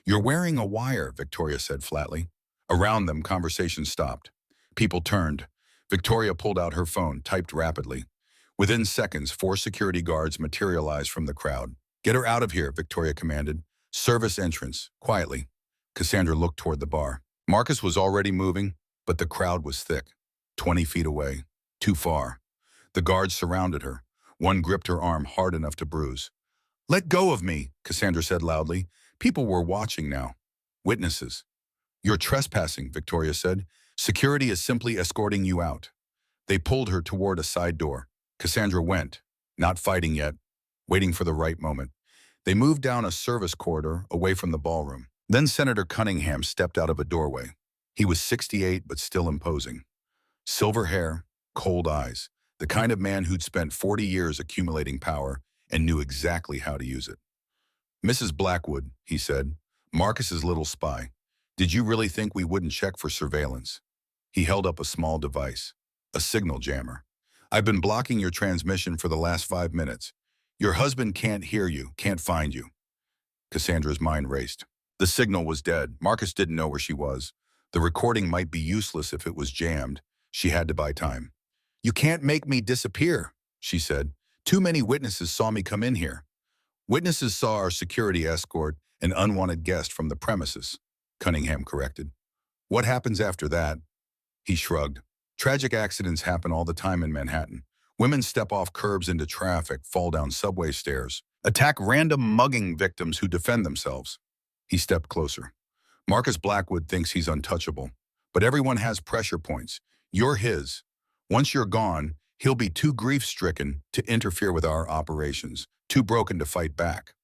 You're wearing a wire, Victoria said flatly. Around them, conversation stopped. People turned. Victoria pulled out her phone, typed rapidly. Within seconds, 4 security guards materialized from the crowd. Get her out of here, Victoria commanded. Service entrance, quietly. Cassandra looked toward the bar. Marcus was already moving, but the crowd was thick. 20 feet away. Too far. The guards surrounded her. One gripped her arm hard enough to bruise. Let go of me, Cassandra said loudly. People were watching now. Witnesses. You're trespassing, Victoria said. Security is simply escorting you out. They pulled her toward a side door. Cassandra went, not fighting yet, waiting for the right moment. They moved down a service corridor away from the ballroom. Then Senator Cunningham stepped out of a doorway. He was 68 but still imposing. Silver hair, cold eyes, the kind of man who'd spent 40 years accumulating power and knew exactly how to use it. Mrs. Blackwood, he said, Marcus's little spy. Did you really think we wouldn't check for surveillance? He held up a small device, a signal jammer. I've been blocking your transmission for the last 5 minutes. Your husband can't hear you, can't find you. Cassandra's mind raced. The signal was dead. Marcus didn't know where she was. The recording might be useless if it was jammed. She had to buy time. You can't make me disappear, she said. Too many witnesses saw me come in here. Witnesses saw our security escort an unwanted guest from the premises, Cunningham corrected. What happens after that? He shrugged. Tragic accidents happen all the time in Manhattan. Women step off curbs into traffic, fall down subway stairs, attack random mugging victims who defend themselves. He stepped closer. Marcus Blackwood thinks he's untouchable, but everyone has pressure points. You're his. Once you're gone, he'll be too grief-stricken to interfere with our operations, too broken to fight back.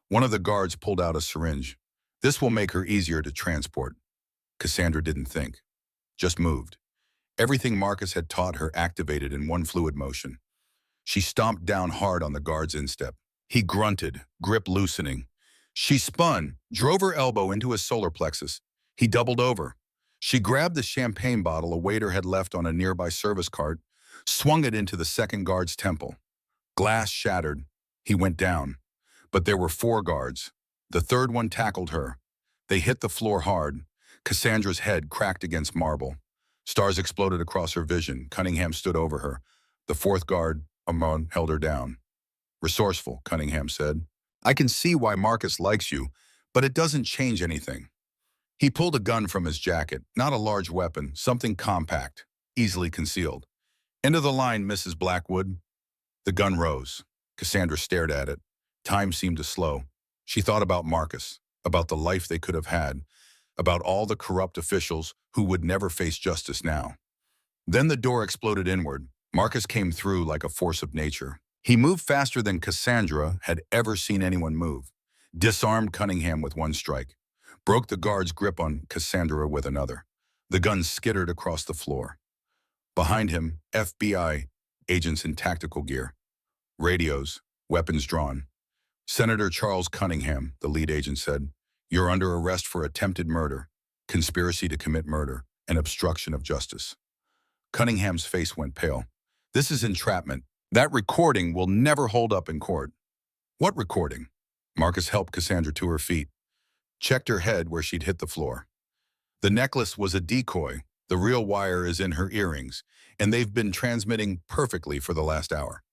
One of the guards pulled out a syringe. This will make her easier to transport. Cassandra didn't think, just moved. Everything Marcus had taught her activated in one fluid motion. She stomped down hard on the guard's instep. He grunted, grip loosening. She spun, drove her elbow into his solar plexus. He doubled over. She grabbed the champagne bottle a waiter had left on a nearby service cart, swung it into the second guard's temple. Glass shattered. He went down. But there were 4 guards. The third one tackled her. They hit the floor hard. Cassandra's head cracked against marble. Stars exploded across her vision. Cunningham stood over her. The 4th guard, Amon, held her down. Resourceful, Cunningham said. I can see why Marcus likes you, but it doesn't change anything. He pulled a gun from his jacket, not a large weapon, something compact, easily concealed. End of the line, Mrs. Blackwood. The gun rose. Cassandra stared at it. Time seemed to slow. She thought about Marcus, about the life they could have had, about all the corrupt officials who would never face justice now. Then the door exploded inward. Marcus came through like a force of nature. He moved faster than Cassandra had ever seen anyone move. Disarmed Cunningham with one strike. Broke the guard's grip on Cassandra with another. The gun skittered across the floor. Behind him, FBI agents in tactical gear. Radios, weapons drawn. Senator Charles Cunningham, the lead agent said, you're under arrest for attempted murder, conspiracy to commit murder, and obstruction of justice. Cunningham's face went pale. This is entrapment. That recording will never hold up in court. What recording? Marcus helped Cassandra to her feet, checked her head where she'd hit the floor. The necklace was a decoy. The real wire is in her earrings, and they've been transmitting perfectly for the last hour.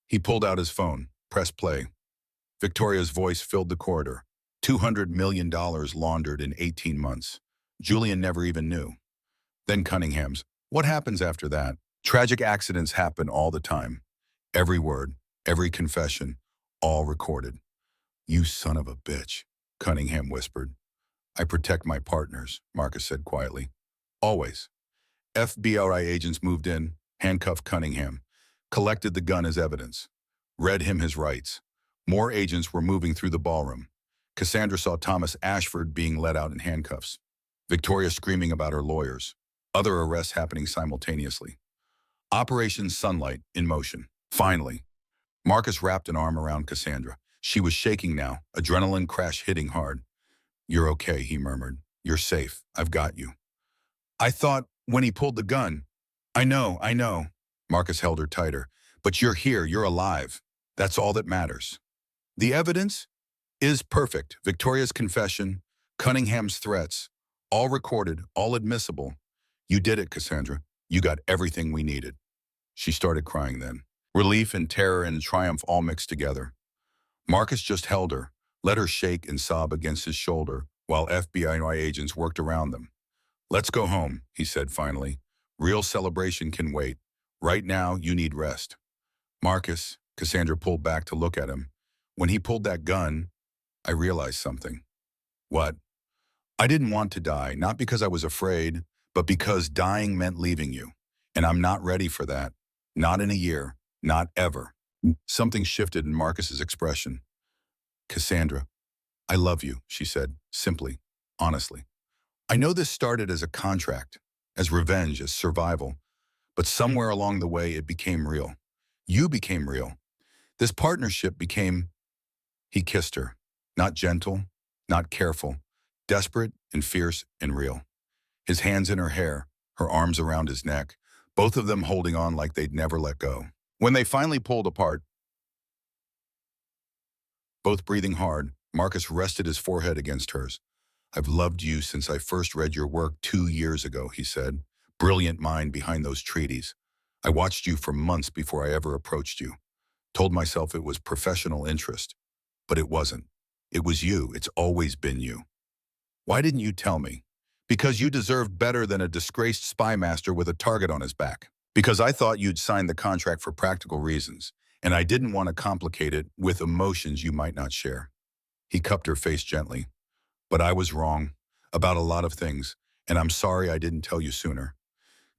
He pulled out his phone, pressed play. Victoria's voice filled the corridor. $200 million laundered in 18 months. Julian never even knew. Then Cunningham's. What happens after that? Tragic accidents happen all the time. Every word, every confession, all recorded. You son of a bitch. Cunningham whispered. I protect my partners, Marcus said quietly. Always. FBI agents moved in, handcuffed Cunningham, collected the gun as evidence, read him his rights. More agents were moving through the ballroom. Cassandra saw Thomas Ashford being led out in handcuffs, Victoria screaming about her lawyers, other arrests happening simultaneously. Operation Sunlight in motion. Finally, Marcus wrapped an arm around Cassandra. She was shaking now, adrenaline crash hitting hard. You're okay, he murmured. You're safe. I've got you. I thought when he pulled the gun. I know. Marcus held her tighter. But you're here, you're alive. That's all that matters. The evidence is perfect. Victoria's confession, Cunningham's threats, all recorded, all admissible. You did it, Cassandra. You got everything we needed. She started crying then. Relief and terror and triumph all mixed together. Marcus just held her, let her shake and sob against his shoulder while FBI agents worked around them. Let's go home, he said finally. Real celebration can wait. Right now, you need rest. Marcus, Cassandra pulled back to look at him. When he pulled that gun, I realized something. What? I didn't want to die, not because I was afraid, but because dying meant leaving you. And I'm not ready for that. Not in a year. Not ever. Something shifted in Marcus's expression. Cassandra, I love you, she said, simply, honestly. I know this started as a contract, as revenge, as survival, but somewhere along the way it became real. You became real. This partnership became... He kissed her, not gentle, not careful, desperate and fierce and real. His hands in her hair, her arms around his neck, both of them holding on like they'd never let go. When they finally pulled apart, both breathing hard, Marcus rested his forehead against hers. I've loved you since I first read your work 2 years ago, he said. Brilliant mind behind those treaties. I watched you for months before I ever approached you. Told myself it was professional interest. But it wasn't. It was you. It's always been you. Why didn't you tell me? Because you deserved better than a disgraced spy master with a target on his back. Because I thought you'd signed the contract for practical reasons, and I didn't want to complicate it with emotions you might not share. He cupped her face gently. But I was wrong about a lot of things, and I'm sorry I didn't tell you sooner.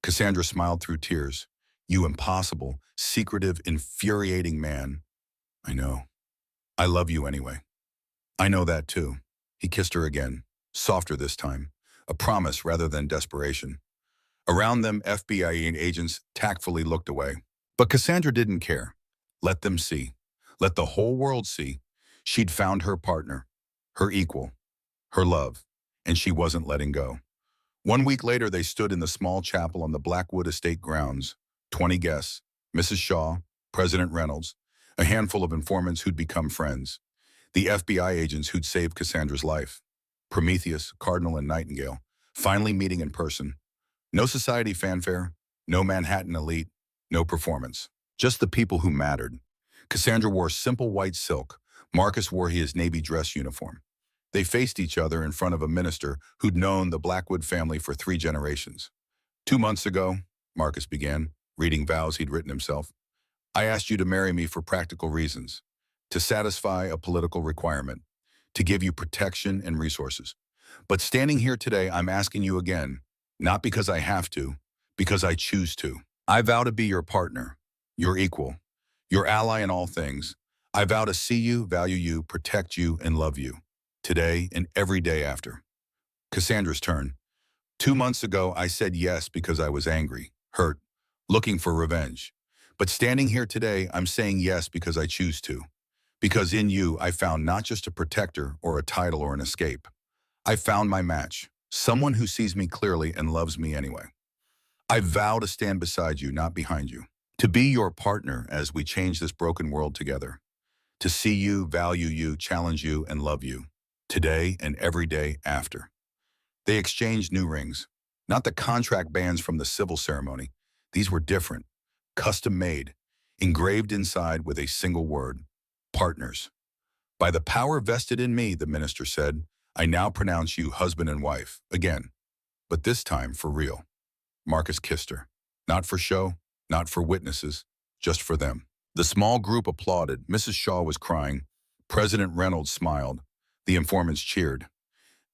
Cassandra smiled through tears. You impossible, secretive, infuriating man. I know. I love you anyway. I know that too. He kissed her again, softer this time, a promise rather than desperation. Around them, FBI agents tactfully looked away. But Cassandra didn't care. Let them see. Let the whole world see. She'd found her partner, her equal, her love, and she wasn't letting go. 1 week later, they stood in the small chapel on the Blackwood Estate grounds. 20 guests, Mrs. Shaw, President Reynolds, a handful of informants who'd become friends, the FBI agents who'd saved Cassandra's life, Prometheus, Cardinal, and Nightingale, finally meeting in person. No society fanfare, no Manhattan elite, no performance. Just the people who mattered. Cassandra wore simple white silk. Marcus wore his navy dress uniform. They faced each other in front of a minister who'd known the Blackwood family for 3 generations. 2 months ago, Marcus began, reading vows he'd written himself, I asked you to marry me for practical reasons, to satisfy a political requirement, to give you protection and resources. But standing here today, I'm asking you again, not because I have to, because I choose to. I vow to be your partner, your equal, your ally in all things. I vow to see you, value you, protect you, and love you, today and every day after. Cassandra's turn. 2 months ago, I said yes because I was angry, hurt, looking for revenge. But standing here today, I'm saying yes because I choose to. Because in you, I found not just a protector or a title or an escape. I found my match, someone who sees me clearly and loves me anyway. I vow to stand beside you, not behind you. To be your partner as we change this broken world together. To see you, value you, challenge you, and love you, today and every day after. They exchanged new rings, not the contract bands from the civil ceremony. These were different, custom-made, engraved inside with a single word, partners. By the power vested in me, the minister said, I now pronounce you husband and wife, again, but this time for real. Marcus kissed her, not for show, not for witnesses, just for them. The small group applauded. Mrs. Shaw was crying. President Reynolds smiled. The informants cheered.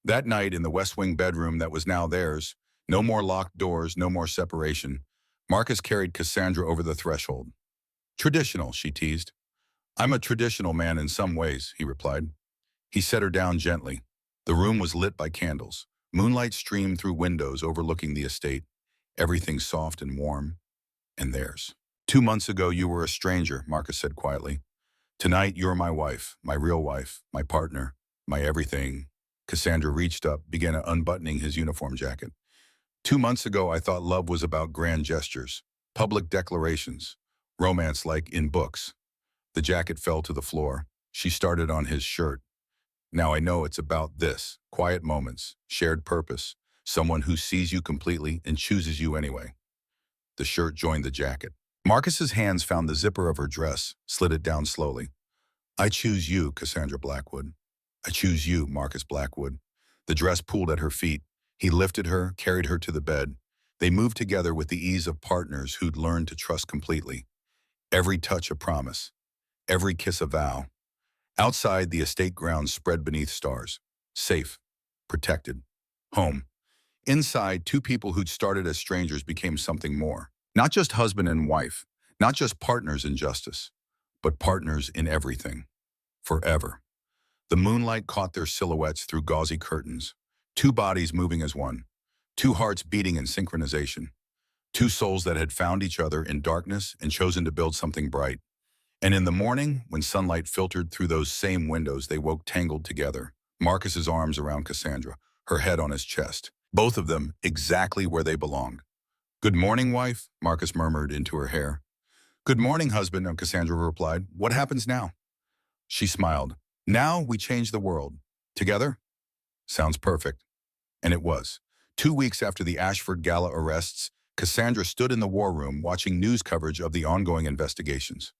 That night in the West Wing bedroom that was now theirs, no more locked doors, no more separation. Marcus carried Cassandra over the threshold. Traditional, she teased. I'm a traditional man in some ways, he replied. He set her down gently. The room was lit by candles. Moonlight streamed through windows overlooking the estate. Everything soft and warm, and theirs. 2 months ago, you were a stranger, Marcus said quietly. Tonight, you're my wife, my real wife, my partner, my everything. Cassandra reached up, began unbuttoning his uniform jacket. 2 months ago, I thought love was about grand gestures, public declarations, romance like in books. The jacket fell to the floor. She started on his shirt. Now I know it's about this, quiet moments, shared purpose, someone who sees you completely and chooses you anyway. The shirt joined the jacket. Marcus's hands found the zipper of her dress, slid it down slowly. I choose you, Cassandra Blackwood. I choose you, Marcus Blackwood. The dress pulled at her feet. He lifted her, carried her to the bed. They moved together with the ease of partners who'd learned to trust completely. Every touch a promise, every kiss a vow. Outside, the estate grounds spread beneath stars. Safe, protected, home. Inside, two people who'd started as strangers became something more. Not just husband and wife, not just partners in justice, but partners in everything. Forever. The moonlight caught their silhouettes through gauzy curtains. Two bodies moving as one. Two hearts beating in synchronization. Two souls that had found each other in darkness and chosen to build something bright. And in the morning, when sunlight filtered through those same windows, they woke tangled together. Marcus's arms around Cassandra, her head on his chest. Both of them exactly where they belonged. Good morning, wife, Marcus murmured into her hair. Good morning, husband, Cassandra replied. What happens now? She smiled. Now we change the world. Together? Sounds perfect. And it was. 2 weeks after the Ashford Gala arrests, Cassandra stood in the war room watching news coverage of the ongoing investigations.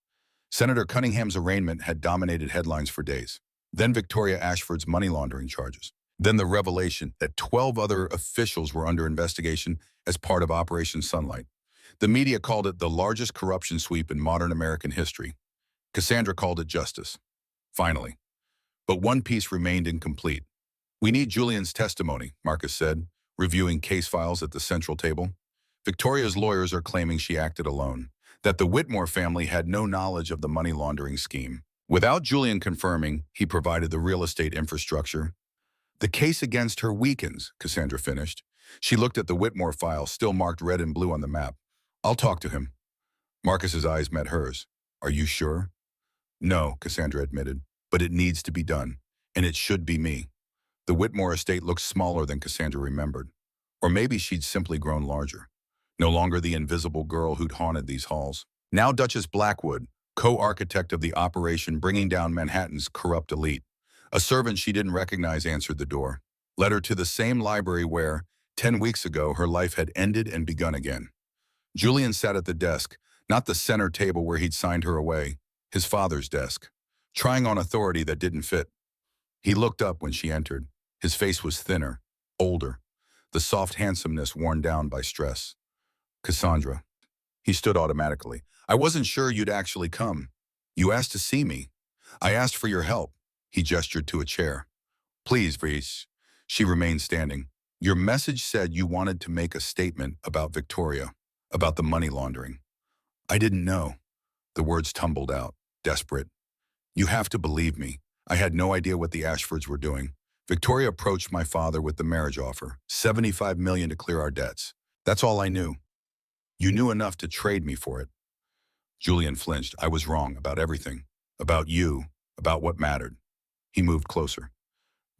Senator Cunningham's arraignment had dominated headlines for days. Then Victoria Ashford's money laundering charges. Then the revelation that 12 other officials were under investigation as part of Operation Sunlight. The media called it the largest corruption sweep in modern American history. Cassandra called it justice. Finally. But one piece remained incomplete. We need Julian's testimony, Marcus said, reviewing case files at the central table. Victoria's lawyers are claiming she acted alone, that the Whitmore family had no knowledge of the money laundering scheme. Without Julian confirming, he provided the real estate infrastructure. The case against her weakens, Cassandra finished. She looked at the Whitmore file, still marked red and blue on the map. I'll talk to him. Marcus's eyes met hers. Are you sure? No, Cassandra admitted, but it needs to be done, and it should be me. The Whitmore estate looked smaller than Cassandra remembered. Or maybe she'd simply grown larger. No longer the invisible girl who'd haunted these halls. Now Duchess Blackwood, co-architect of the operation bringing down Manhattan's corrupt elite. A servant she didn't recognize answered the door, led her to the same library where, 10 weeks ago, her life had ended and begun again. Julian sat at the desk, not the center table where he'd signed her away, his father's desk, trying on authority that didn't fit. He looked up when she entered. His face was thinner, older, the soft handsomeness worn down by stress. Cassandra. He stood automatically. I wasn't sure you'd actually come. You asked to see me. I asked for your help. He gestured to a chair. Please, Vries. She remained standing. Your message said you wanted to make a statement about Victoria, about the money laundering. I didn't know. The words tumbled out, desperate. You have to believe me. I had no idea what the Ashfords were doing. Victoria approached my father with the marriage offer, $75 million to clear our debts. That's all I knew. You knew enough to trade me for it. Julian flinched. I was wrong about everything. About you, about what mattered. He moved closer.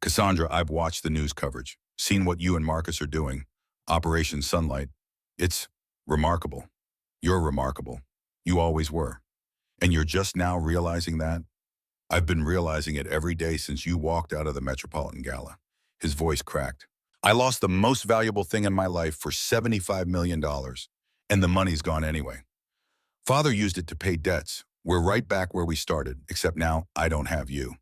Cassandra, I've watched the news coverage, seen what you and Marcus are doing. Operation Sunlight. It's remarkable. You're remarkable. You always were. And you're just now realizing that? I've been realizing it every day since you walked out of the Metropolitan Gala. His voice cracked. I lost the most valuable thing in my life for $75 million, and the money's gone anyway. Father used it to pay debts. We're right back where we started, except now I don't have you.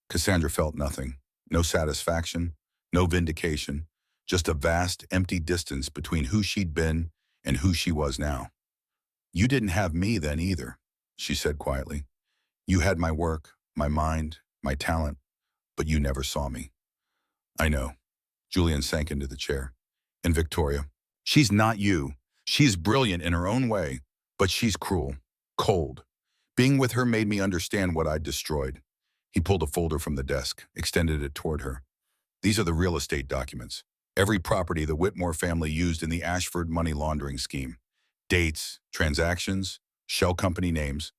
Cassandra felt nothing. No satisfaction, no vindication, just a vast, empty distance between who she'd been and who she was now. You didn't have me then either, she said quietly. You had my work, my mind, my talent, but you never saw me. I know. Julian sank into the chair. And Victoria, she's not you. She's brilliant in her own way, but she's cruel, cold. Being with her made me understand what I'd destroyed. He pulled a folder from the desk, extended it toward her. These are the real estate documents. Every property the Whitmore family used in the Ashford money laundering scheme. Dates, transactions, shell company names,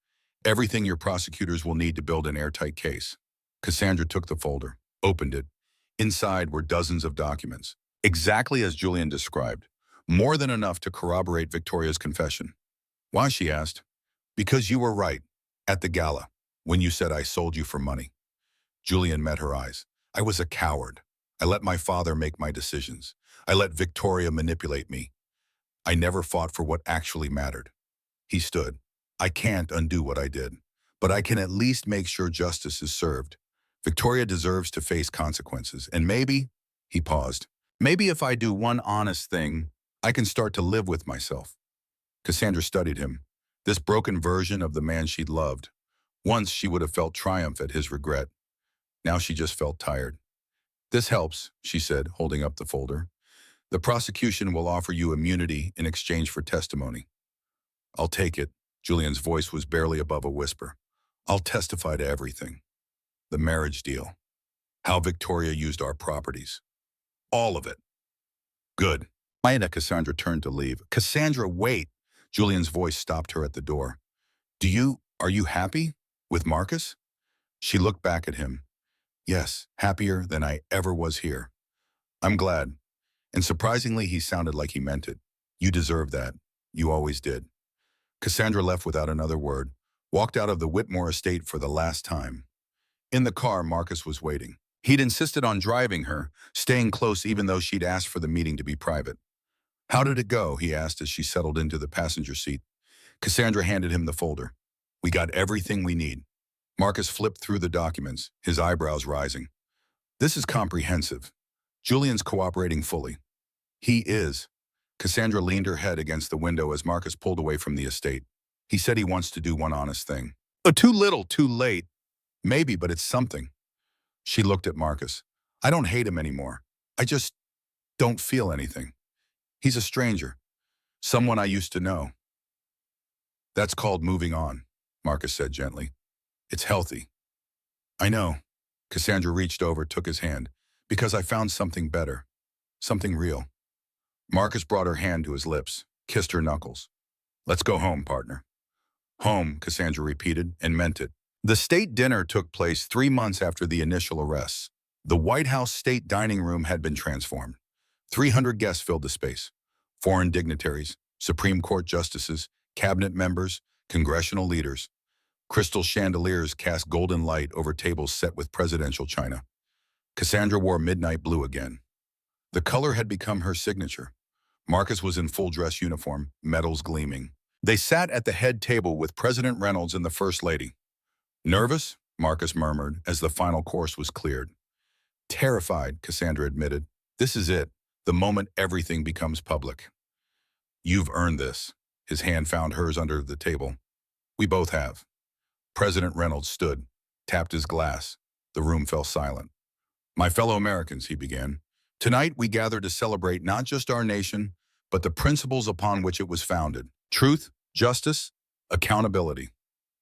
everything your prosecutors will need to build an airtight case. Cassandra took the folder, opened it. Inside were dozens of documents, exactly as Julian described, more than enough to corroborate Victoria's confession. Why, she asked. Because you were right, at the gala, when you said I sold you for money. Julian met her eyes. I was a coward. I let my father make my decisions. I let Victoria manipulate me. I never fought for what actually mattered. He stood. I can't undo what I did, but I can at least make sure justice is served. Victoria deserves to face consequences, and maybe, he paused, maybe if I do one honest thing, I can start to live with myself. Cassandra studied him, this broken version of the man she'd loved. Once she would have felt triumph at his regret. Now she just felt tired. This helps, she said, holding up the folder. The prosecution will offer you immunity in exchange for testimony. I'll take it. Julian's voice was barely above a whisper. I'll testify to everything. The marriage deal. How Victoria used our properties. All of it. Good. Cassandra turned to leave. Cassandra, wait. Julian's voice stopped her at the door. Are you happy with Marcus? She looked back at him. Yes, happier than I ever was here. I'm glad. And surprisingly, he sounded like he meant it. You deserve that. You always did. Cassandra left without another word, walked out of the Whitmore estate for the last time. In the car, Marcus was waiting. He'd insisted on driving her, staying close even though she'd asked for the meeting to be private. How did it go? He asked as she settled into the passenger seat. Cassandra handed him the folder. We got everything we need. Marcus flipped through the documents, his eyebrows rising. This is comprehensive. Julian's cooperating fully. He is. Cassandra leaned her head against the window as Marcus pulled away from the estate. He said he wants to do one honest thing. Too little, too late. Maybe, but it's something. She looked at Marcus. I don't hate him anymore. I just don't feel anything. He's a stranger. Someone I used to know. That's called moving on, Marcus said gently. It's healthy. I know. Cassandra reached over, took his hand. Because I found something better. Something real. Marcus brought her hand to his lips, kissed her knuckles. Let's go home, partner. Home, Cassandra repeated, and meant it. The state dinner took place 3 months after the initial arrests. The White House state dining room had been transformed. 300 guests filled the space. Foreign dignitaries, Supreme Court justices, cabinet members, congressional leaders. Crystal chandeliers cast golden light over tables set with presidential china. Cassandra wore midnight blue again. The color had become her signature. Marcus was in full dress uniform, medals gleaming. They sat at the head table with President Reynolds and the First Lady. Nervous? Marcus murmured as the final course was cleared. Terrified, Cassandra admitted. This is it, the moment everything becomes public. You've earned this. His hand found hers under the table. We both have. President Reynolds stood, tapped his glass. The room fell silent. My fellow Americans, he began. Tonight we gather to celebrate not just our nation, but the principles upon which it was founded. Truth, justice, accountability.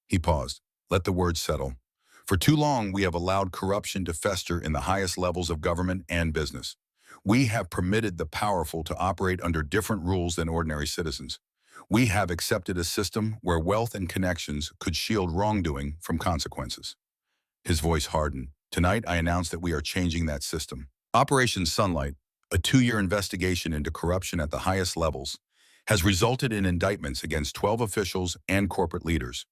He paused. Let the words settle. For too long, we have allowed corruption to fester in the highest levels of government and business. We have permitted the powerful to operate under different rules than ordinary citizens. We have accepted a system where wealth and connections could shield wrongdoing from consequences. His voice hardened. Tonight, I announce that we are changing that system. Operation Sunlight, a 2-year investigation into corruption at the highest levels, has resulted in indictments against 12 officials and corporate leaders.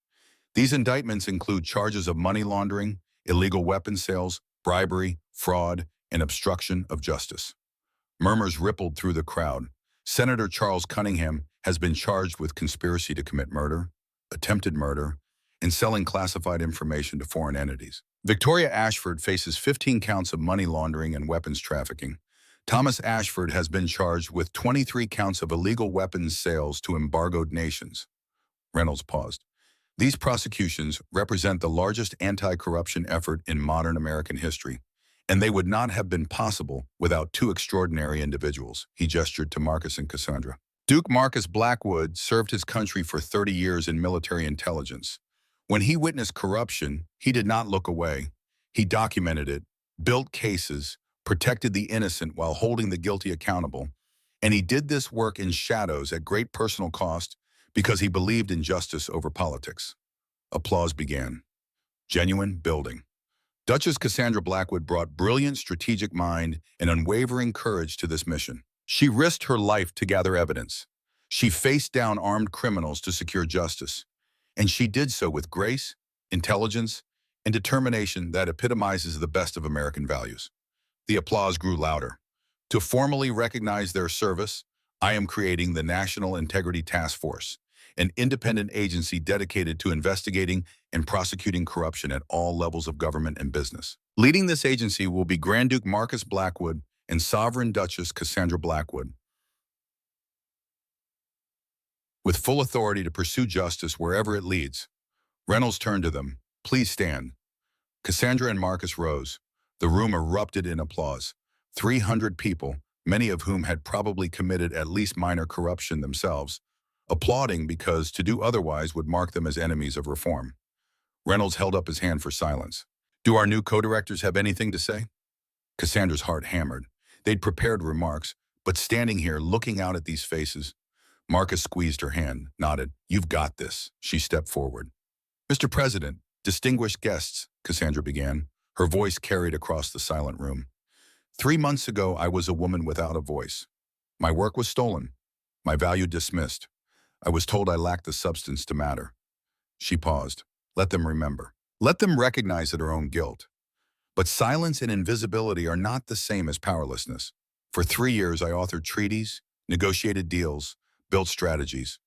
These indictments include charges of money laundering, illegal weapons sales, bribery, fraud, and obstruction of justice. Murmurs rippled through the crowd. Senator Charles Cunningham has been charged with conspiracy to commit murder, attempted murder, and selling classified information to foreign entities. Victoria Ashford faces 15 counts of money laundering and weapons trafficking. Thomas Ashford has been charged with 23 counts of illegal weapons sales to embargoed nations. Reynolds paused. These prosecutions represent the largest anti-corruption effort in modern American history. And they would not have been possible without two extraordinary individuals. He gestured to Marcus and Cassandra. Duke Marcus Blackwood served his country for 30 years in military intelligence. When he witnessed corruption, he did not look away. He documented it, built cases, protected the innocent while holding the guilty accountable, and he did this work in shadows at great personal cost because he believed in justice over politics. Applause began. Genuine building. Duchess Cassandra Blackwood brought brilliant strategic mind and unwavering courage to this mission. She risked her life to gather evidence. She faced down armed criminals to secure justice. And she did so with grace, intelligence, and determination that epitomizes the best of American values. The applause grew louder. To formally recognize their service, I am creating the National Integrity Task Force, an independent agency dedicated to investigating and prosecuting corruption at all levels of government and business. Leading this agency will be Grand Duke Marcus Blackwood and Sovereign Duchess Cassandra Blackwood, with full authority to pursue justice wherever it leads. Reynolds turned to them. Please stand. Cassandra and Marcus rose. The room erupted in applause. 300 people, many of whom had probably committed at least minor corruption themselves, applauding because to do otherwise would mark them as enemies of reform. Reynolds held up his hand for silence. Do our new co-directors have anything to say? Cassandra's heart hammered. They'd prepared remarks, but standing here looking out at these faces, Marcus squeezed her hand, nodded. You've got this. She stepped forward. Mr. President, distinguished guests, Cassandra began. Her voice carried across the silent room. 3 months ago, I was a woman without a voice. My work was stolen. My value dismissed. I was told I lacked the substance to matter. She paused. Let them remember. Let them recognize their own guilt. But silence and invisibility are not the same as powerlessness. For 3 years, I authored treaties, negotiated deals, built strategies.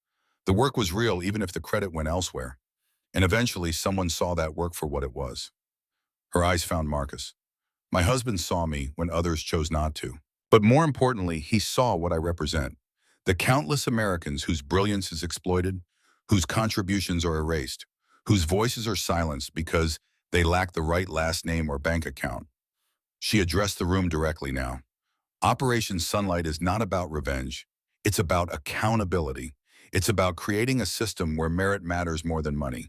The work was real even if the credit went elsewhere. And eventually, someone saw that work for what it was. Her eyes found Marcus. My husband saw me when others chose not to. But more importantly, he saw what I represent. The countless Americans whose brilliance is exploited, whose contributions are erased, whose voices are silenced because they lack the right last name or bank account. She addressed the room directly now. Operation Sunlight is not about revenge. It's about accountability. It's about creating a system where merit matters more than money,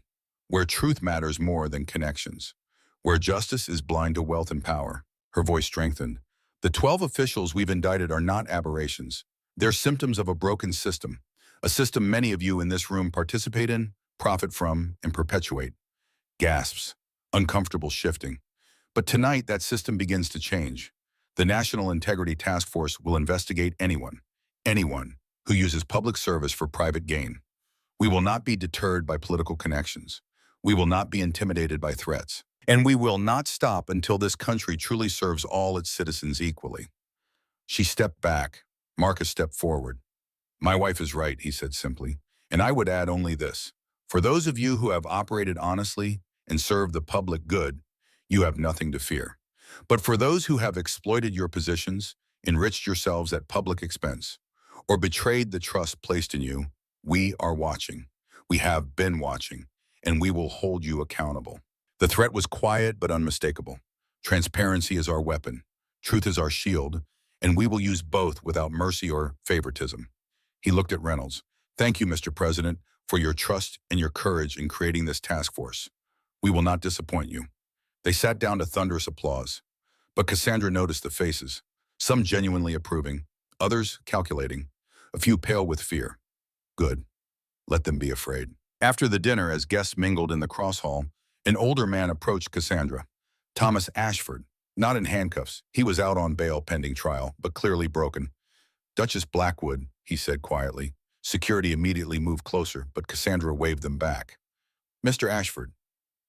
where truth matters more than connections, where justice is blind to wealth and power. Her voice strengthened. The 12 officials we've indicted are not aberrations. They're symptoms of a broken system, a system many of you in this room participate in, profit from, and perpetuate. Gasps, uncomfortable shifting. But tonight, that system begins to change. The National Integrity Task Force will investigate anyone who uses public service for private gain. We will not be deterred by political connections. We will not be intimidated by threats. And we will not stop until this country truly serves all its citizens equally. She stepped back. Marcus stepped forward. My wife is right, he said simply. And I would add only this. For those of you who have operated honestly and served the public good, you have nothing to fear. But for those who have exploited your positions, enriched yourselves at public expense, or betrayed the trust placed in you, we are watching. We have been watching, and we will hold you accountable. The threat was quiet but unmistakable. Transparency is our weapon. Truth is our shield, and we will use both without mercy or favoritism. He looked at Reynolds. Thank you, Mr. President, for your trust and your courage in creating this task force. We will not disappoint you. They sat down to thunderous applause. But Cassandra noticed the faces, some genuinely approving, others calculating, a few pale with fear. Good. Let them be afraid. After the dinner, as guests mingled in the cross hall, an older man approached Cassandra. Thomas Ashford, not in handcuffs. He was out on bail pending trial, but clearly broken. Duchess Blackwood, he said quietly. Security immediately moved closer, but Cassandra waved them back. Mr. Ashford,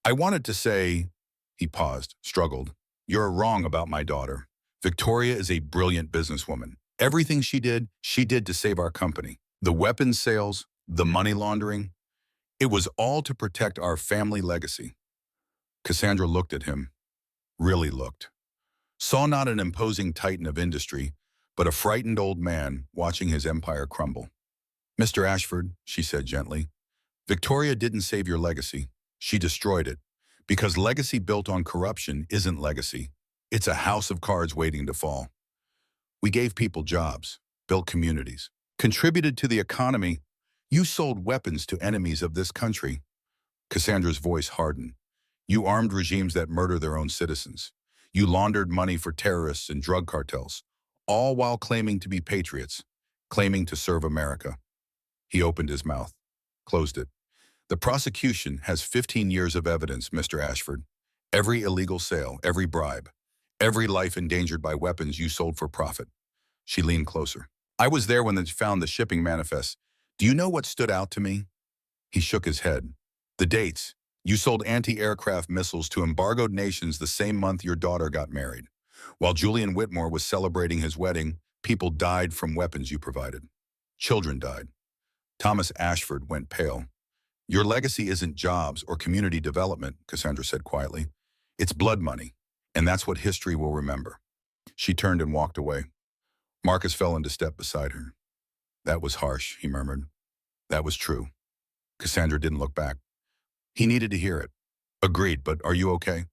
I wanted to say, he paused, struggled. You're wrong about my daughter. Victoria is a brilliant businesswoman. Everything she did to save our company. The weapons sales, the money laundering, it was all to protect our family legacy. Cassandra looked at him, really looked. Saw not an imposing titan of industry, but a frightened old man watching his empire crumble. Mr. Ashford, she said gently, Victoria didn't save your legacy. She destroyed it. Because legacy built on corruption isn't legacy. It's a house of cards waiting to fall. We gave people jobs, built communities, contributed to the economy. You sold weapons to enemies of this country. Cassandra's voice hardened. You armed regimes that murder their own citizens. You laundered money for terrorists and drug cartels, all while claiming to be patriots, claiming to serve America. He opened his mouth, closed it. The prosecution has 15 years of evidence, Mr. Ashford. Every illegal sale, every bribe, every life endangered by weapons you sold for profit. She leaned closer. I was there when they found the shipping manifest. Do you know what stood out to me? He shook his head. The dates. You sold anti-aircraft missiles to embargoed nations the same month your daughter got married. While Julian Whitmore was celebrating his wedding, people died from weapons you provided. Children died. Thomas Ashford went pale. Your legacy isn't jobs or community development, Cassandra said quietly. It's blood money, and that's what history will remember. She turned and walked away. Marcus fell into step beside her. That was harsh, he murmured. That was true. Cassandra didn't look back. He needed to hear it. Agreed, but are you okay?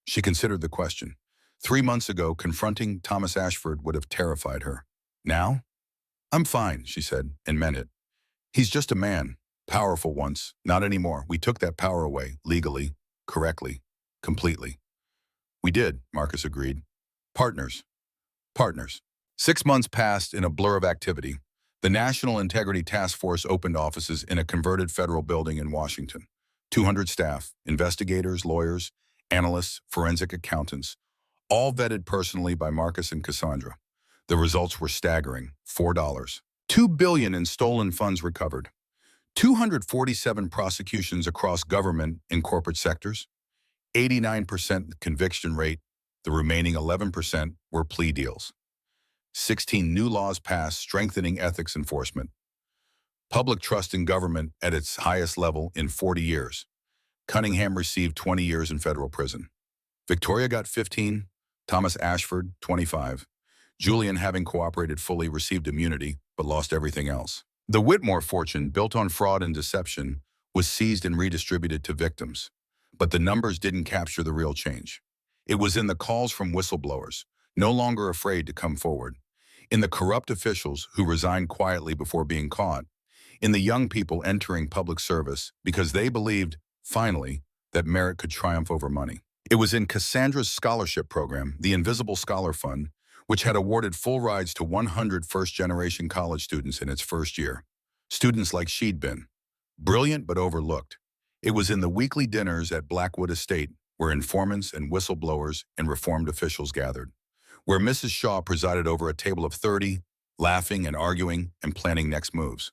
She considered the question. 3 months ago, confronting Thomas Ashford would have terrified her. Now? I'm fine, she said, and meant it. He's just a man. Powerful once, not anymore. We took that power away, legally, correctly, completely. We did, Marcus agreed. Partners. Partners. 6 months passed in a blur of activity. The National Integrity Task Force opened offices in a converted federal building in Washington. 200 staff, investigators, lawyers, analysts, forensic accountants, all vetted personally by Marcus and Cassandra. The results were staggering. $4. $2 billion in stolen funds recovered. 247 prosecutions across government and corporate sectors. 89% conviction rate. The remaining 11% were plea deals. 16 new laws passed strengthening ethics enforcement. Public trust in government at its highest level in 40 years. Cunningham received 20 years in federal prison. Victoria got 15, Thomas Ashford, 25. Julian, having cooperated fully, received immunity, but lost everything else. The Whitmore fortune, built on fraud and deception, was seized and redistributed to victims. But the numbers didn't capture the real change. It was in the calls from whistleblowers, no longer afraid to come forward. In the corrupt officials who resigned quietly before being caught. In the young people entering public service because they believed, finally, that merit could triumph over money. It was in Cassandra's scholarship program, the Invisible Scholar Fund, which had awarded full rides to 100 first-generation college students in its first year. Students like she'd been. Brilliant but overlooked. It was in the weekly dinners at Blackwood Estate where informants and whistleblowers and reformed officials gathered. Where Mrs. Shaw presided over a table of 30, laughing and arguing and planning next moves.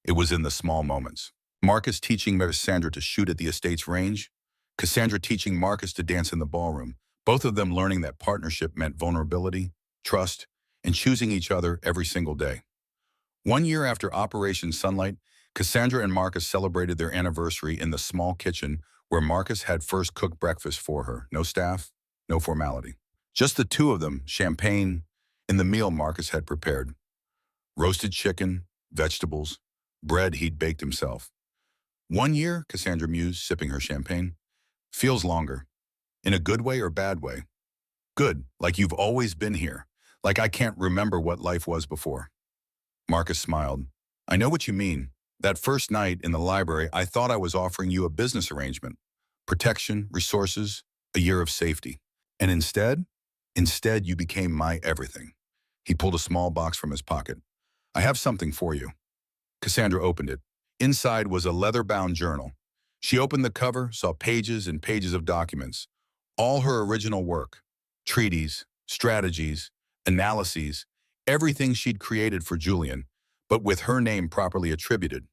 It was in the small moments. Marcus teaching Cassandra to shoot at the estate's range, Cassandra teaching Marcus to dance in the ballroom, both of them learning that partnership meant vulnerability, trust, and choosing each other every single day. 1 year after Operation Sunlight, Cassandra and Marcus celebrated their anniversary in the small kitchen where Marcus had first cooked breakfast for her. No staff, no formality. Just the two of them, champagne, in the meal Marcus had prepared. Roasted chicken, vegetables, bread he'd baked himself. 1 year, Cassandra mused, sipping her champagne. Feels longer. In a good way or bad way? Good, like you've always been here. Like I can't remember what life was before. Marcus smiled. I know what you mean. That first night in the library, I thought I was offering you a business arrangement. Protection, resources, a year of safety. And instead you became my everything. He pulled a small box from his pocket. I have something for you. Cassandra opened it. Inside was a leather-bound journal. She opened the cover, saw pages and pages of documents. All her original work. Treaties, strategies, analyses, everything she'd created for Julian, but with her name properly attributed.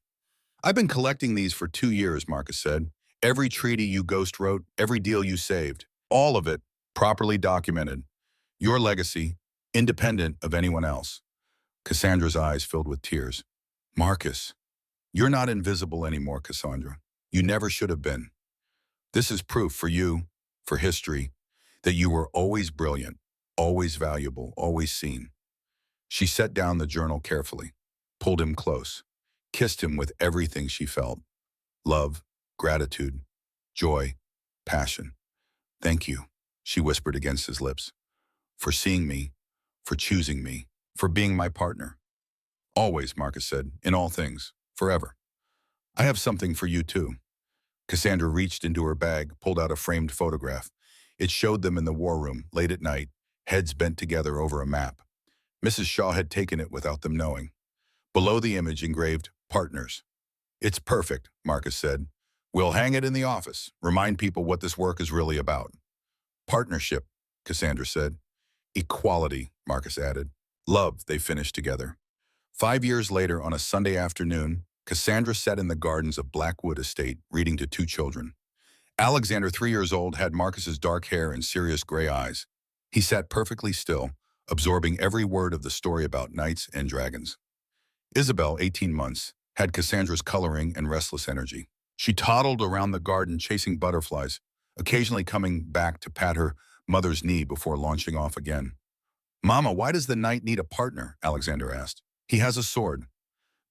I've been collecting these for 2 years, Marcus said. Every treaty you ghost wrote, every deal you saved, all of it properly documented. Your legacy, independent of anyone else. Cassandra's eyes filled with tears. Marcus, you're not invisible anymore, Cassandra. You never should have been. This is proof for you, for history, that you were always brilliant, always valuable, always seen. She set down the journal carefully, pulled him close, kissed him with everything she felt. Love, gratitude, joy, passion. Thank you. she whispered against his lips. For seeing me, for choosing me, for being my partner. Always, Marcus said, in all things, forever. I have something for you too. Cassandra reached into her bag, pulled out a framed photograph. It showed them in the war room, late at night, heads bent together over a map. Mrs. Shaw had taken it without them knowing. Below the image engraved, Partners. It's perfect, Marcus said. We'll hang it in the office, remind people what this work is really about. Partnership, Cassandra said. Equality, Marcus added. Love, they finished together. 5 years later, on a Sunday afternoon, Cassandra sat in the gardens of Blackwood Estate, reading to two children. Alexander, 3 years old, had Marcus's dark hair and serious gray eyes. He sat perfectly still, absorbing every word of the story about knights and dragons. Isabel, 18 months, had Cassandra's coloring and restless energy. She toddled around the garden chasing butterflies, occasionally coming back to pat her mother's knee before launching off again. Mama, why does the knight need a partner? Alexander asked. He has a sword.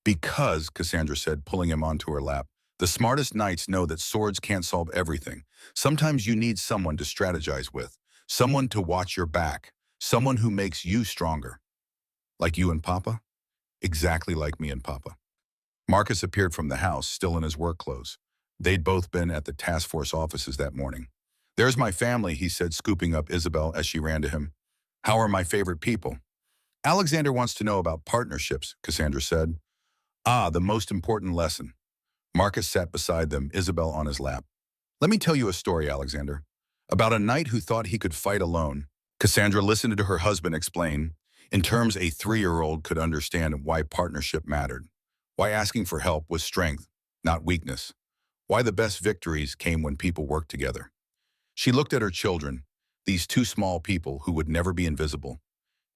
Because, Cassandra said, pulling him onto her lap, the smartest knights know that swords can't solve everything. Sometimes you need someone to strategize with, someone to watch your back, someone who makes you stronger. Like you and Papa? Exactly like me and Papa. Marcus appeared from the house, still in his work clothes. They'd both been at the task force offices that morning. There's my family, he said, scooping up Isabel as she ran to him. How are my favorite people? Alexander wants to know about partnerships, Cassandra said. Ah, the most important lesson. Marcus sat beside them, Isabel on his lap. Let me tell you a story, Alexander. About a knight who thought he could fight alone. Cassandra listened to her husband explain, in terms a 3-year-old could understand, why partnership mattered. Why asking for help was strength, not weakness. Why the best victories came when people worked together. She looked at her children, these two small people who would never be invisible,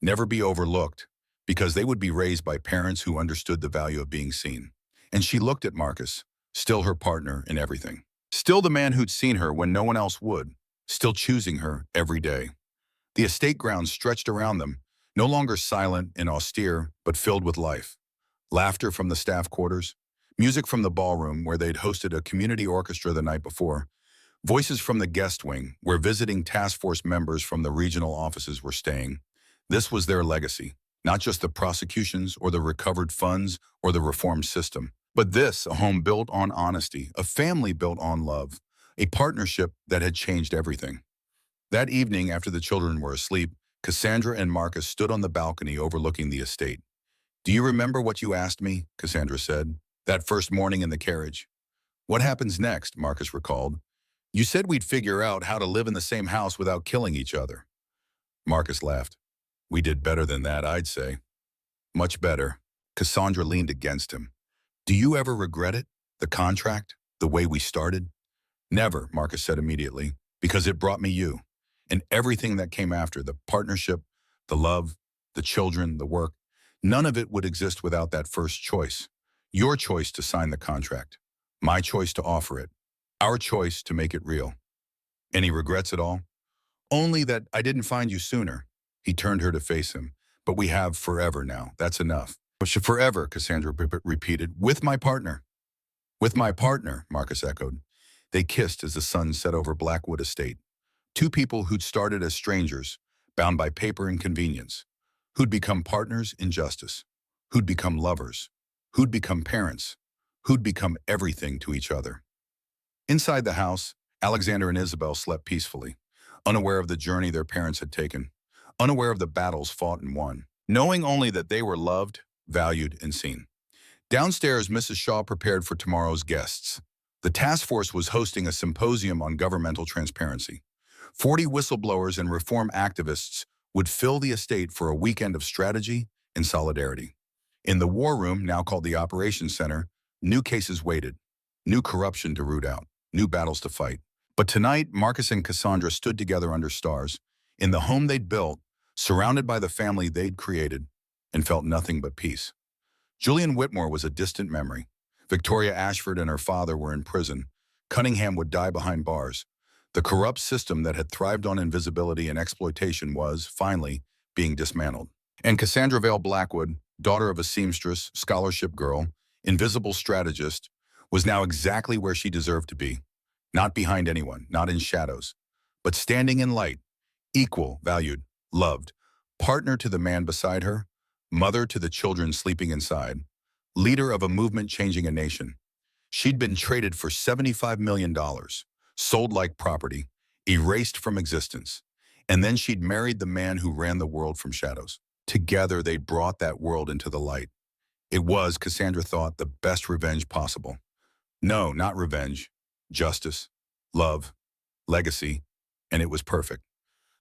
never be overlooked, because they would be raised by parents who understood the value of being seen. And she looked at Marcus, still her partner in everything. Still the man who'd seen her when no one else would, still choosing her every day. The estate grounds stretched around them, no longer silent and austere, but filled with life. Laughter from the staff quarters, music from the ballroom where they'd hosted a community orchestra the night before, voices from the guest wing where visiting task force members from the regional offices were staying. This was their legacy, not just the prosecutions or the recovered funds or the reformed system, but this, a home built on honesty, a family built on love, a partnership that had changed everything. That evening, after the children were asleep, Cassandra and Marcus stood on the balcony overlooking the estate. Do you remember what you asked me? Cassandra said. That first morning in the carriage. What happens next? Marcus recalled. You said we'd figure out how to live in the same house without killing each other. Marcus laughed. We did better than that, I'd say. Much better. Cassandra leaned against him. Do you ever regret it? The contract? The way we started? Never, Marcus said immediately, because it brought me you. And everything that came after, the partnership, the love, the children, the work, none of it would exist without that first choice. Your choice to sign the contract. My choice to offer it. Our choice to make it real. Any regrets at all? Only that I didn't find you sooner. He turned her to face him. But we have forever now. That's enough. But forever, Cassandra repeated, with my partner. With my partner, Marcus echoed. They kissed as the sun set over Blackwood Estate. Two people who'd started as strangers, bound by paper and convenience, who'd become partners in justice, who'd become lovers, who'd become parents, who'd become everything to each other. Inside the house, Alexander and Isabel slept peacefully, unaware of the journey their parents had taken, unaware of the battles fought and won, knowing only that they were loved, valued, and seen. Downstairs, Mrs. Shaw prepared for tomorrow's guests. The task force was hosting a symposium on governmental transparency. 40 whistleblowers and reform activists would fill the estate for a weekend of strategy and solidarity. In the war room, now called the Operations Center, new cases waited, new corruption to root out, new battles to fight. But tonight, Marcus and Cassandra stood together under stars, in the home they'd built, surrounded by the family they'd created, and felt nothing but peace. Julian Whitmore was a distant memory. Victoria Ashford and her father were in prison. Cunningham would die behind bars. The corrupt system that had thrived on invisibility and exploitation was, finally, being dismantled. And Cassandra Vale Blackwood, daughter of a seamstress, scholarship girl, invisible strategist, was now exactly where she deserved to be. Not behind anyone, not in shadows, but standing in light, Equal, valued, loved. Partner to the man beside her, mother to the children sleeping inside, leader of a movement changing a nation. She'd been traded for $75 million, sold like property, erased from existence. And then she'd married the man who ran the world from shadows. Together, they brought that world into the light. It was, Cassandra thought, the best revenge possible. No, not revenge. Justice, love, legacy, and it was perfect.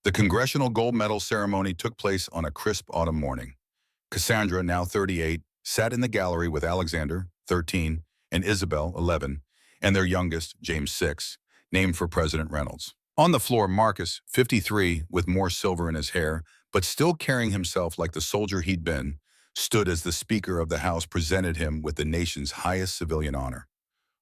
The Congressional Gold Medal ceremony took place on a crisp autumn morning. Cassandra, now 38, sat in the gallery with Alexander, 13, and Isabel, 11, and their youngest, James, 6, named for President Reynolds. On the floor, Marcus, 53, with more silver in his hair, but still carrying himself like the soldier he'd been, stood as the Speaker of the House presented him with the nation's highest civilian honor.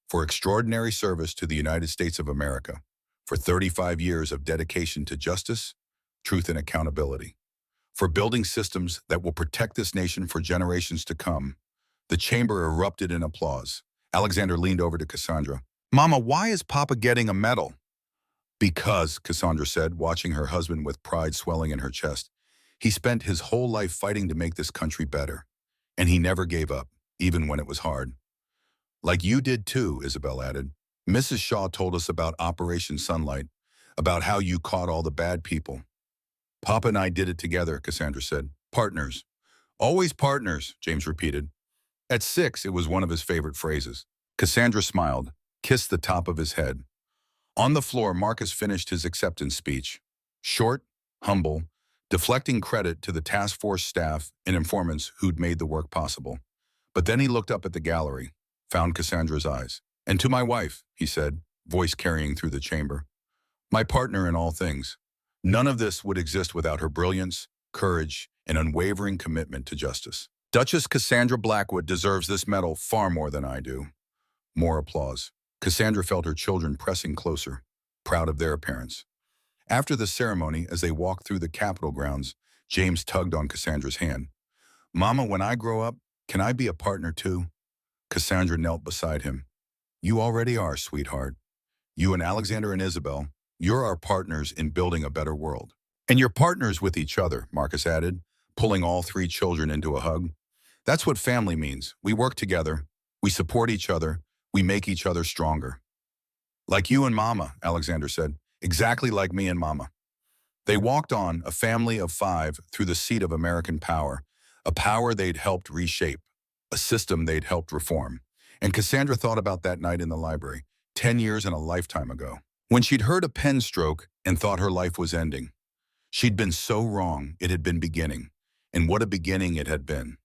For extraordinary service to the United States of America, for 35 years of dedication to justice, truth, and accountability, for building systems that will protect this nation for generations to come. The chamber erupted in applause. Alexander leaned over to Cassandra. "Mama, why is Papa getting a medal?" "Because," Cassandra said, watching her husband with pride swelling in her chest, "he spent his whole life fighting to make this country better. And he never gave up, even when it was hard." "Like you did too," Isabel added. "Mrs. Shaw told us about Operation Sunlight, about how you caught all the bad people." "Papa and I did it together," Cassandra said. "Partners." "Always partners," James repeated. At 6, it was one of his favorite phrases. Cassandra smiled, kissed the top of his head. On the floor, Marcus finished his acceptance speech. Short, humble, deflecting credit to the task force staff and informants who'd made the work possible. But then he looked up at the gallery, found Cassandra's eyes. "And to my wife," he said, voice carrying through the chamber. "My partner in all things. None of this would exist without her brilliance, courage, and unwavering commitment to justice. Duchess Cassandra Blackwood deserves this medal far more than I do." More applause. Cassandra felt her children pressing closer, proud of their appearance. After the ceremony, as they walked through the Capitol grounds, James tugged on Cassandra's hand. "Mama, when I grow up, can I be a partner too?" Cassandra knelt beside him. "You already are, sweetheart. You and Alexander and Isabel, you're our partners in building a better world." "And you're partners with each other," Marcus added, pulling all 3 children into a hug. "That's what family means. We work together. We support each other. We make each other stronger." "Like you and Mama," Alexander said. "Exactly like me and Mama." They walked on, a family of 5, through the seat of American power, a power they'd helped reshape, a system they'd helped reform. And Cassandra thought about that night in the library, 10 years and a lifetime ago, when she'd heard a pen stroke and thought her life was ending. She'd been so wrong, it had been beginning. And what a beginning it had been.